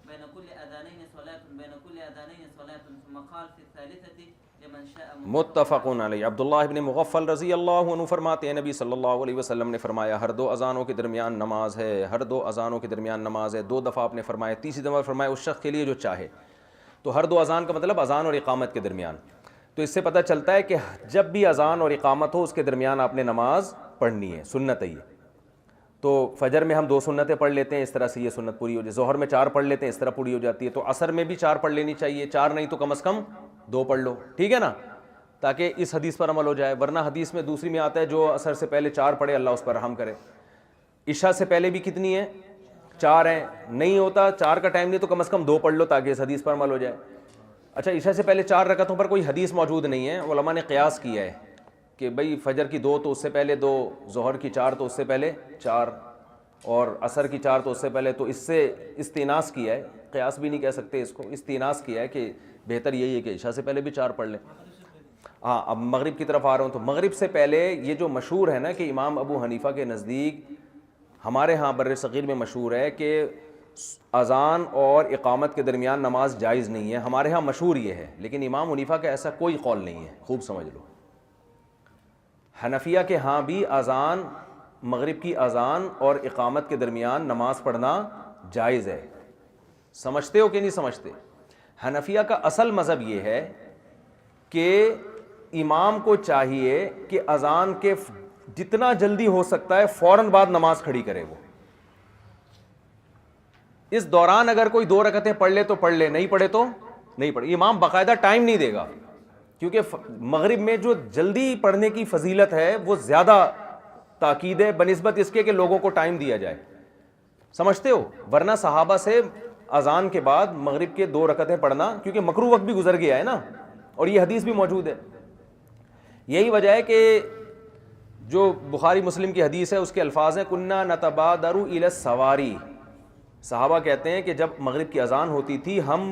بین کل اذانین صلاۃ بین کل اذانین صلاۃ ثم قال فی الثالثة لمن شاء. متفق علیہ. عبداللہ ابن مغفل رضی اللہ عنہ فرماتے ہیں نبی صلی اللہ علیہ وسلم نے فرمایا ہر 2 اذانوں کے درمیان نماز ہے, ہر 2 اذانوں کے درمیان نماز ہے. 2 دفعہ آپ نے فرمایا, تیسری دفعہ فرمایا اس شخص کے لیے جو چاہے. تو ہر 2 اذان کا مطلب اذان اور اقامت کے درمیان. تو اس سے پتہ چلتا ہے کہ جب بھی اذان اور اقامت ہو اس کے درمیان آپ نے نماز پڑھنی ہے, سنت ہے یہ. تو فجر میں ہم 2 سنتیں پڑھ لیتے ہیں, اس طرح سے یہ سنت پوری ہو جائے. ظہر میں 4 پڑھ لیتے ہیں, اس طرح پوری ہو جاتی ہے. تو عصر میں بھی 4 پڑھ لینی چاہیے, 4 نہیں تو کم از کم 2 پڑھ لو, ٹھیک ہے نا, تاکہ اس حدیث پر عمل ہو جائے. ورنہ حدیث میں دوسری میں آتا ہے جو عصر سے پہلے 4 پڑھے اللہ اس پر رحم کرے. عشاء سے پہلے بھی کتنی ہیں, 4 ہیں. نہیں ہوتا 4 کا ٹائم نہیں تو کم از کم 2 پڑھ لو تاکہ اس حدیث پر عمل ہو جائے. اچھا, عشاء سے پہلے 4 رکعتوں پر کوئی حدیث موجود نہیں ہے. علماء نے قیاس کیا ہے کہ بھئی فجر کی 2 تو اس سے پہلے 2, ظہر کی 4 تو اس سے پہلے 4, اور عصر کی 4 تو اس سے پہلے. تو اس سے استیناس کیا ہے, قیاس بھی نہیں کہہ سکتے اس کو, استیناس کیا ہے کہ بہتر یہی ہے کہ عشاء سے پہلے بھی 4 پڑھ لیں. ہاں, اب مغرب کی طرف آ رہا ہوں. تو مغرب سے پہلے یہ جو مشہور ہے نا کہ امام ابو حنیفہ کے نزدیک, ہمارے ہاں بر صغیر میں مشہور ہے کہ اذان اور اقامت کے درمیان نماز جائز نہیں ہے. ہمارے ہاں مشہور یہ ہے, لیکن امام حنیفہ کا ایسا کوئی قول نہیں ہے, خوب سمجھ لو. حنفیہ کے ہاں بھی اذان, مغرب کی اذان اور اقامت کے درمیان نماز پڑھنا جائز ہے. سمجھتے ہو کہ نہیں سمجھتے؟ حنفیہ کا اصل مذہب یہ ہے کہ امام کو چاہیے کہ اذان کے جتنا جلدی ہو سکتا ہے فوراً بعد نماز کھڑی کرے. وہ اس دوران اگر کوئی 2 رکعتیں پڑھ لے تو پڑھ لے, نہیں پڑھے تو نہیں پڑھے. امام باقاعدہ ٹائم نہیں دے گا, کیونکہ مغرب میں جو جلدی پڑھنے کی فضیلت ہے وہ زیادہ تاکید ہے بنسبت اس کے کہ لوگوں کو ٹائم دیا جائے. سمجھتے ہو؟ ورنہ صحابہ سے اذان کے بعد مغرب کے 2 رکعتیں پڑھنا, کیونکہ مکروہ وقت بھی گزر گیا ہے نا, اور یہ حدیث بھی موجود ہے. یہی وجہ ہے کہ جو بخاری مسلم کی حدیث ہے اس کے الفاظ ہیں کننا نتبادر الی السواری. صحابہ کہتے ہیں کہ جب مغرب کی اذان ہوتی تھی ہم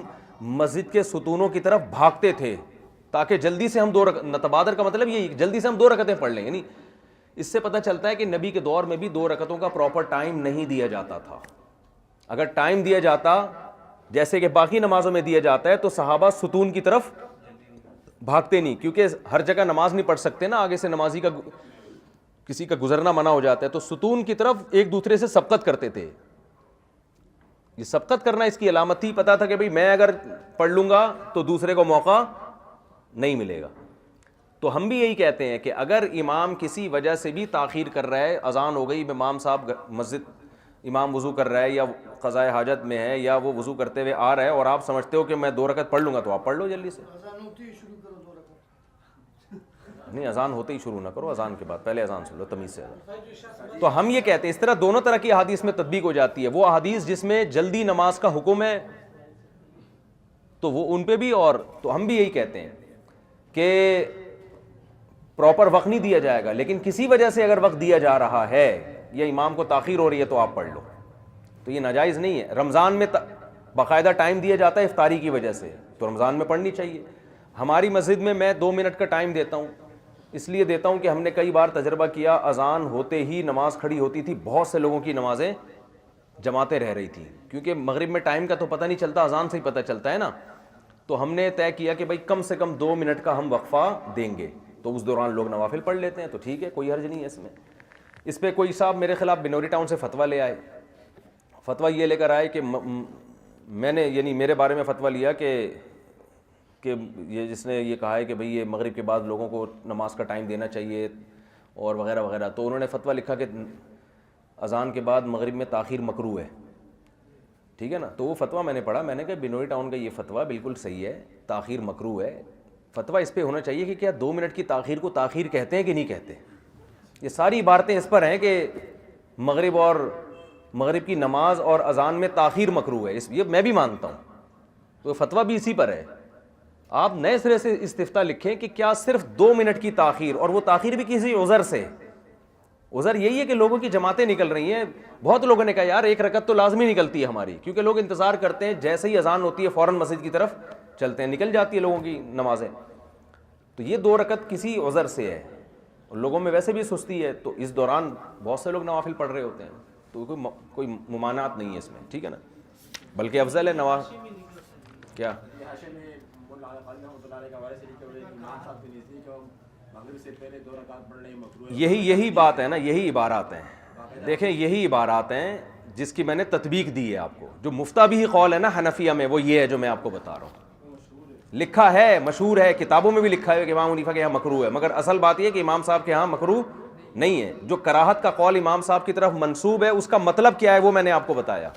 مسجد کے ستونوں کی طرف بھاگتے تھے تاکہ جلدی سے ہم 2 نتبادر کا مطلب یہی جلدی سے ہم 2 رکعتیں پڑھ لیں. یعنی اس سے پتہ چلتا ہے کہ نبی کے دور میں بھی 2 رکعتوں کا پراپر ٹائم نہیں دیا جاتا تھا. اگر ٹائم دیا جاتا جیسے کہ باقی نمازوں میں دیا جاتا ہے تو صحابہ ستون کی طرف بھاگتے نہیں, کیونکہ ہر جگہ نماز نہیں پڑھ سکتے نا, آگے سے نمازی کا کسی کا گزرنا منع ہو جاتا ہے. تو ستون کی طرف ایک دوسرے سے سبقت کرتے تھے. یہ سبقت کرنا اس کی علامت تھی, پتا تھا کہ بھئی میں اگر پڑھ لوں گا تو دوسرے کو موقع نہیں ملے گا. تو ہم بھی یہی کہتے ہیں کہ اگر امام کسی وجہ سے بھی تاخیر کر رہا ہے, اذان ہو گئی, امام صاحب مسجد, امام وضو کر رہا ہے یا قضاء حاجت میں ہے یا وہ وضو کرتے ہوئے آ رہا ہے اور آپ سمجھتے ہو کہ میں 2 رکعت پڑھ لوں گا, تو آپ پڑھ لو جلدی سے. نہیں, اذان ہوتے ہی شروع نہ کرو, اذان کے بعد پہلے اذان سن لو تمیز سے. تو ہم یہ کہتے ہیں اس طرح دونوں طرح کی احادیث میں تطبیق ہو جاتی ہے. وہ احادیث جس میں جلدی نماز کا حکم ہے تو وہ ان پہ بھی, اور تو ہم بھی یہی کہتے ہیں کہ پراپر وقت نہیں دیا جائے گا, لیکن کسی وجہ سے اگر وقت دیا جا رہا ہے یا امام کو تاخیر ہو رہی ہے تو آپ پڑھ لو, تو یہ ناجائز نہیں ہے. رمضان میں باقاعدہ ٹائم دیا جاتا ہے افطاری کی وجہ سے, تو رمضان میں پڑھنی چاہیے. ہماری مسجد میں 2 منٹ کا ٹائم دیتا ہوں, اس لیے دیتا ہوں کہ ہم نے کئی بار تجربہ کیا, اذان ہوتے ہی نماز کھڑی ہوتی تھی, بہت سے لوگوں کی نمازیں جماعتیں رہ رہی تھیں, کیونکہ مغرب میں ٹائم کا تو پتہ نہیں چلتا, اذان سے ہی پتہ چلتا ہے نا. تو ہم نے طے کیا کہ بھائی کم سے کم 2 منٹ کا ہم وقفہ دیں گے, تو اس دوران لوگ نوافل پڑھ لیتے ہیں, تو ٹھیک ہے, کوئی حرج نہیں ہے اس میں. اس پہ کوئی صاحب میرے خلاف بنوری ٹاؤن سے فتویٰ لے آئے. فتویٰ یہ لے کر آئے کہ میں نے, یعنی میرے بارے میں فتویٰ لیا کہ یہ جس نے یہ کہا ہے کہ بھئی یہ مغرب کے بعد لوگوں کو نماز کا ٹائم دینا چاہیے اور وغیرہ وغیرہ. تو انہوں نے فتویٰ لکھا کہ اذان کے بعد مغرب میں تاخیر مکروہ ہے, ٹھیک ہے نا. تو وہ فتویٰ میں نے پڑھا, میں نے کہا بنوری ٹاؤن کا یہ فتویٰ بالکل صحیح ہے, تاخیر مکروہ ہے. فتویٰ اس پہ ہونا چاہیے کہ کیا 2 منٹ کی تاخیر کو تاخیر کہتے ہیں کہ نہیں کہتے. یہ ساری عبارتیں اس پر ہیں کہ مغرب کی نماز اور اذان میں تاخیر مکروہ ہے, یہ میں بھی مانتا ہوں. تو فتویٰ بھی اسی پر ہے. آپ نئے سرے سے استفتاء لکھیں کہ کیا صرف 2 منٹ کی تاخیر, اور وہ تاخیر بھی کسی عذر سے. عذر یہی ہے کہ لوگوں کی جماعتیں نکل رہی ہیں. بہت لوگوں نے کہا یار 1 رکعت تو لازمی نکلتی ہے ہماری, کیونکہ لوگ انتظار کرتے ہیں جیسے ہی اذان ہوتی ہے فوراً مسجد کی طرف چلتے ہیں, نکل جاتی ہے لوگوں کی نمازیں. تو یہ 2 رکعت کسی عذر سے ہے, اور لوگوں میں ویسے بھی سستی ہے, تو اس دوران بہت سے لوگ نوافل پڑھ رہے ہوتے ہیں, تو کوئی ممانعت نہیں ہے اس میں, ٹھیک ہے نا, بلکہ افضل ہے نوافل. کیا یہی بات ہے نا, یہی عبارات ہیں, دیکھیں یہی عبارات ہیں جس کی میں نے تطبیق دی ہے آپ کو. جو مفتہ بھی قول ہے نا حنفیہ میں, وہ یہ ہے جو میں آپ کو بتا رہا ہوں. لکھا ہے, مشہور ہے, کتابوں میں بھی لکھا ہے کہ امام حنیفہ کے یہاں مکروہ ہے, مگر اصل بات یہ ہے کہ امام صاحب کے یہاں مکروہ نہیں ہے. جو کراہت کا قول امام صاحب کی طرف منسوب ہے اس کا مطلب کیا ہے وہ میں نے آپ کو بتایا.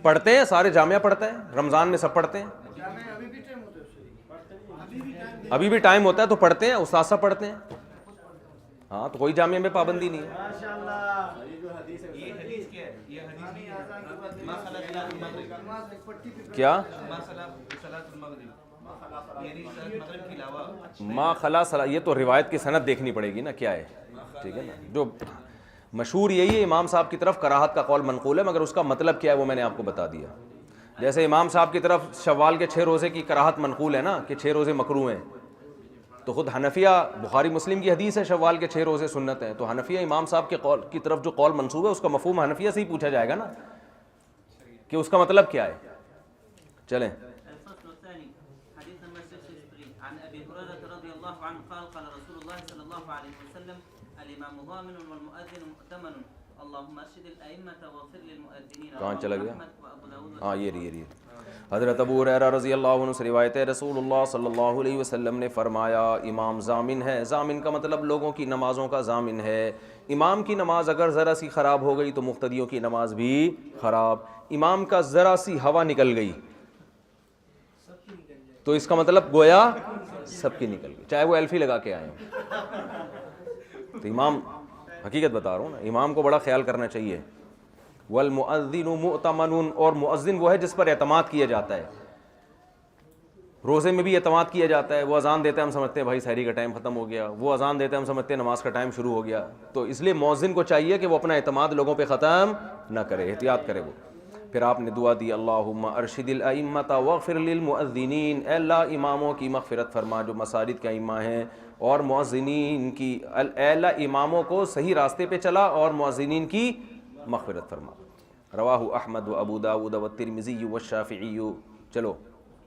پڑھتے ہیں سارے, جامعہ پڑھتے ہیں, رمضان میں سب پڑھتے ہیں, ابھی بھی ٹائم ہوتا ہے تو پڑھتے ہیں, استاد صاحب پڑھتے ہیں. ہاں تو کوئی جامعہ میں پابندی نہیں ہے. کیا ما خلا صلاۃ, یہ تو روایت کی سند دیکھنی پڑے گی نا کیا ہے, ٹھیک ہے نا. جو مشہور یہی ہے امام صاحب کی طرف کراہت کا قول منقول ہے, مگر اس کا مطلب کیا ہے وہ میں نے آپ کو بتا دیا. جیسے امام صاحب کی طرف شوال کے 6 روزے کی کراہت منقول ہے نا کہ 6 روزے مکروہ ہیں, تو خود حنفیہ, بخاری مسلم کی حدیث ہے شوال کے 6 روزے سنت ہیں, تو حنفیہ امام صاحب کے قول کی طرف جو قول منسوب ہے اس کا مفہوم حنفیہ سے ہی پوچھا جائے گا نا کہ اس کا مطلب کیا ہے. چلیں. الفصل الثاني حديث نمبر 663 عن ابي هريره رضي الله عنه قال قال رسول الله صلى الله عليه وسلم الامام ضامن والمؤذن مؤتمن اللهم ارشد الائمه واغفر للمؤذنين. کہاں چلا گیا؟ ہاں یہ حضرت ابو ہریرہ رضی اللہ عنہ سے روایت ہے, رسول اللہ صلی اللہ علیہ وسلم نے فرمایا امام ضامن ہے. ضامن کا مطلب لوگوں کی نمازوں کا ضامن ہے. امام کی نماز اگر ذرا سی خراب ہو گئی تو مقتدیوں کی نماز بھی خراب. امام کا ذرا سی ہوا نکل گئی تو اس کا مطلب گویا سب کی نکل گئی, چاہے وہ ایلفی لگا کے آئے ہوں. تو امام, حقیقت بتا رہا ہوں نا, امام کو بڑا خیال کرنا چاہیے. والمؤذن مؤتمن, اور مؤذن وہ ہے جس پر اعتماد کیا جاتا ہے. روزے میں بھی اعتماد کیا جاتا ہے, وہ اذان دیتا ہے ہم سمجھتے ہیں بھائی سحری کا ٹائم ختم ہو گیا, وہ اذان دیتا ہے ہم سمجھتے ہیں نماز کا ٹائم شروع ہو گیا. تو اس لیے مؤذن کو چاہیے کہ وہ اپنا اعتماد لوگوں پہ ختم نہ کرے, احتیاط کرے وہ. پھر آپ نے دعا دی, اللہم ارشد الائمۃ واغفر للمؤذنین, اے اللہ اماموں کی مغفرت فرما جو مساجد کے ائمہ ہیں, اور مؤذنین کی, اے اللہ اماموں کو صحیح راستے پہ چلا اور مؤذنین کی مغفرت فرما. رواہ احمد و ابو داود و الترمذی والشافعی. چلو.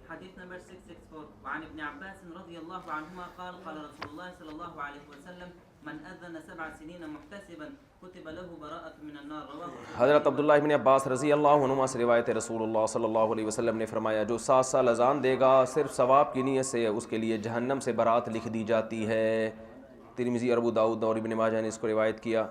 حديث نمبر 664 وعن ابن عباس رضي الله عنهما قال قال رسول الله صلى الله عليه وسلم من أذن 7 سنين محتسبا كتب له براءة من النار. رواه حضرت عبداللہ ابن عباس رضی اللہ عنہما سے روایت ہے, رسول اللہ صلی اللہ علیہ وسلم نے فرمایا جو 7 سال اذان دے گا صرف ثواب کی نیت سے, اس کے لیے جہنم سے برات لکھ دی جاتی ہے. ترمذی اور ابو داؤد اور ابن ماجہ نے اس کو روایت کیا.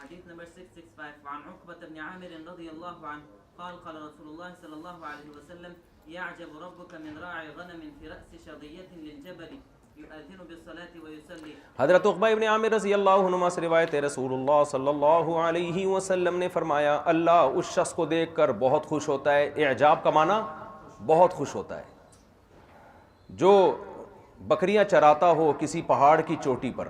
حديث نمبر 665 وعن عقبة بن عامر رضي الله عنه قال قال رسول الله صلى الله عليه وسلم يعجب ربك من راعي غنم في رأس شظية للجبل يؤذن بالصلاة ويصلي. حضرت عقبہ ابن عامر رضی اللہ عنہ سے روایت ہے, رسول اللہ صلی اللہ علیہ وسلم نے فرمایا اللہ اس شخص کو دیکھ کر بہت خوش ہوتا ہے. اعجاب کا معنی بہت خوش ہوتا ہے. جو بکریاں چراتا ہو کسی پہاڑ کی چوٹی پر,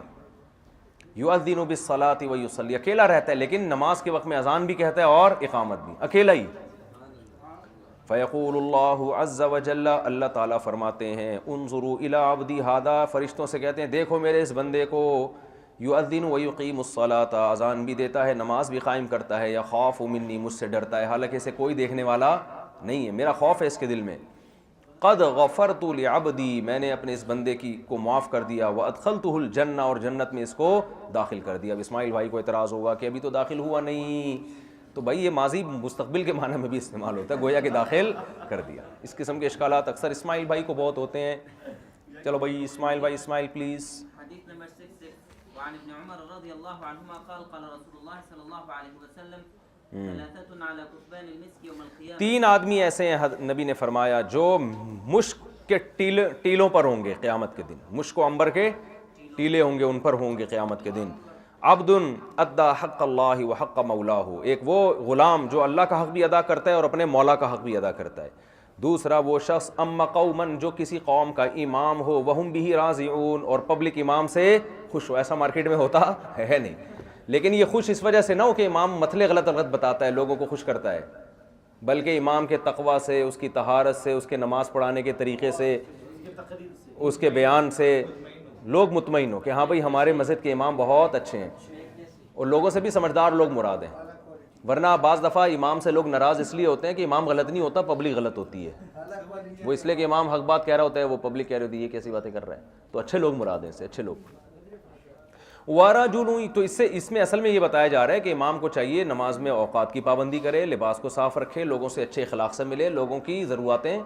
یؤذن بالصلاۃ ویصلی, اکیلا رہتا ہے لیکن نماز کے وقت میں اذان بھی کہتا ہے اور اقامت بھی, اکیلا ہی. فیقول اللہ عز وجل, اللہ تعالیٰ فرماتے ہیں انظروا الی عبدی ھذا, فرشتوں سے کہتے ہیں دیکھو میرے اس بندے کو, یؤذن ویقیم الصلاۃ, اذان بھی دیتا ہے نماز بھی قائم کرتا ہے, یخاف منی, مجھ سے ڈرتا ہے حالانکہ اسے کوئی دیکھنے والا نہیں ہے, میرا خوف ہے اس کے دل میں. قد غفرت لعبدی, میں نے اپنے اس بندے کی کو معاف کر دیا, وادخلتہ الجنہ, اور جنت میں اس کو داخل کر دیا. اب اسماعیل بھائی کو اعتراض ہوگا کہ ابھی تو داخل ہوا نہیں, تو بھائی یہ ماضی مستقبل کے معنی میں بھی استعمال ہوتا ہے, گویا کہ داخل کر دیا. اس قسم کے اشکالات اکثر اسماعیل بھائی کو بہت ہوتے ہیں. چلو بھائی اسماعیل بھائی, اسماعیل پلیز. حديث نمبر 66 وعن ابن عمر رضي الله عنهما قال قال رسول الله صلى الله عليه وسلم ثلاثة على كثبان المسك يوم القيامة. 3 آدمی ایسے ہیں نبی نے فرمایا جو مشک کے ٹیلوں پر ہوں گے قیامت کے دن, مشک و عنبر کے ٹیلے ہوں گے, ان پر ہوں گے قیامت کے دن. عبد ادا حق اللہ و حق مولاہ, ایک وہ غلام جو اللہ کا حق بھی ادا کرتا ہے اور اپنے مولا کا حق بھی ادا کرتا ہے. دوسرا وہ شخص اما قومن, جو کسی قوم کا امام ہو, وہم بھی راضعون, اور پبلک امام سے خوش ہو. ایسا مارکیٹ میں ہوتا ہے نہیں, لیکن یہ خوش اس وجہ سے نہ ہو کہ امام مطلب غلط بتاتا ہے لوگوں کو خوش کرتا ہے, بلکہ امام کے تقویٰ سے، اس کی طہارت سے، اس کے نماز پڑھانے کے طریقے سے، اس کے بیان سے لوگ مطمئن ہو کہ ہاں بھائی ہمارے مسجد کے امام بہت اچھے ہیں، اور لوگوں سے بھی سمجھدار لوگ مراد ہیں. ورنہ بعض دفعہ امام سے لوگ ناراض اس لیے ہوتے ہیں کہ امام غلط نہیں ہوتا، پبلک غلط ہوتی ہے. وہ اس لیے کہ امام حق بات کہہ رہا ہوتا ہے، وہ پبلک کہہ رہی ہوتی ہے یہ کیسی باتیں کر رہا ہے. تو اچھے لوگ مراد ہیں، سے اچھے لوگ. وَرَجُلٌ، تو اس میں اصل میں یہ بتایا جا رہا ہے کہ امام کو چاہیے نماز میں اوقات کی پابندی کرے، لباس کو صاف رکھے، لوگوں سے اچھے اخلاق سے ملے، لوگوں کی ضرورتیں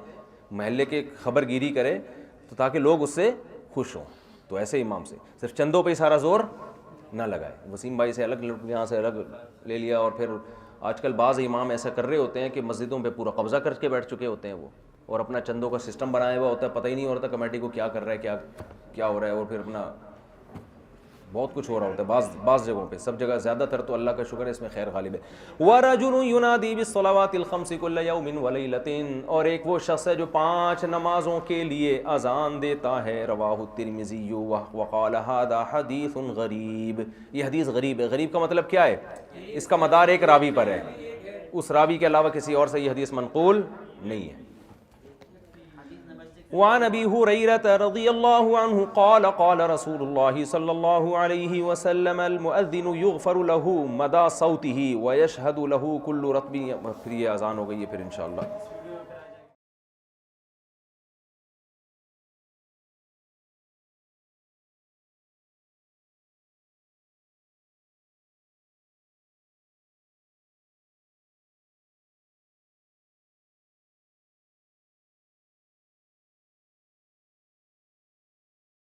محلے کے خبر گیری کرے، تو تاکہ لوگ اس سے خوش ہوں. تو ایسے امام سے صرف چندوں پہ ہی سارا زور نہ لگائے. وسیم بھائی سے الگ، یہاں سے الگ لے لیا، اور پھر آج کل بعض امام ایسا کر رہے ہوتے ہیں کہ مسجدوں پہ پورا قبضہ کر کے بیٹھ چکے ہوتے ہیں وہ، اور اپنا چندوں کا سسٹم بنایا ہوا ہوتا ہے، پتہ ہی نہیں ہوتا کمیٹی کو کیا کر رہا ہے، کیا ہو رہا ہے، اور پھر اپنا بہت کچھ ہو رہا ہوتا ہے بعض جگہوں پہ. سب جگہ زیادہ تر تو اللہ کا شکر ہے اس میں خیر غالب ہے. وَرَجُلٌ يُنَادِي بِالصَّلَوَاتِ الْخَمْسِ كُلَّ يَوْمٍ وَلَيْلَةٍ، اور ایک وہ شخص ہے جو 5 نمازوں کے لیے اذان دیتا ہے. رواہ الترمذی وقال هذا حدیث غریب. یہ حدیث غریب ہے. غریب کا مطلب کیا ہے؟ اس کا مدار ایک راوی پر ہے، اس راوی کے علاوہ کسی اور سے یہ حدیث منقول نہیں ہے. وعن ابی ہریرہ رضی اللہ عنہ قال قال رسول اللہ صلی اللہ علیہ وسلم المؤذن یغفر له مدى صوته ويشهد له كل رطب. پھر یہ اذان ہو گئی ہے پھر انشاءاللہ.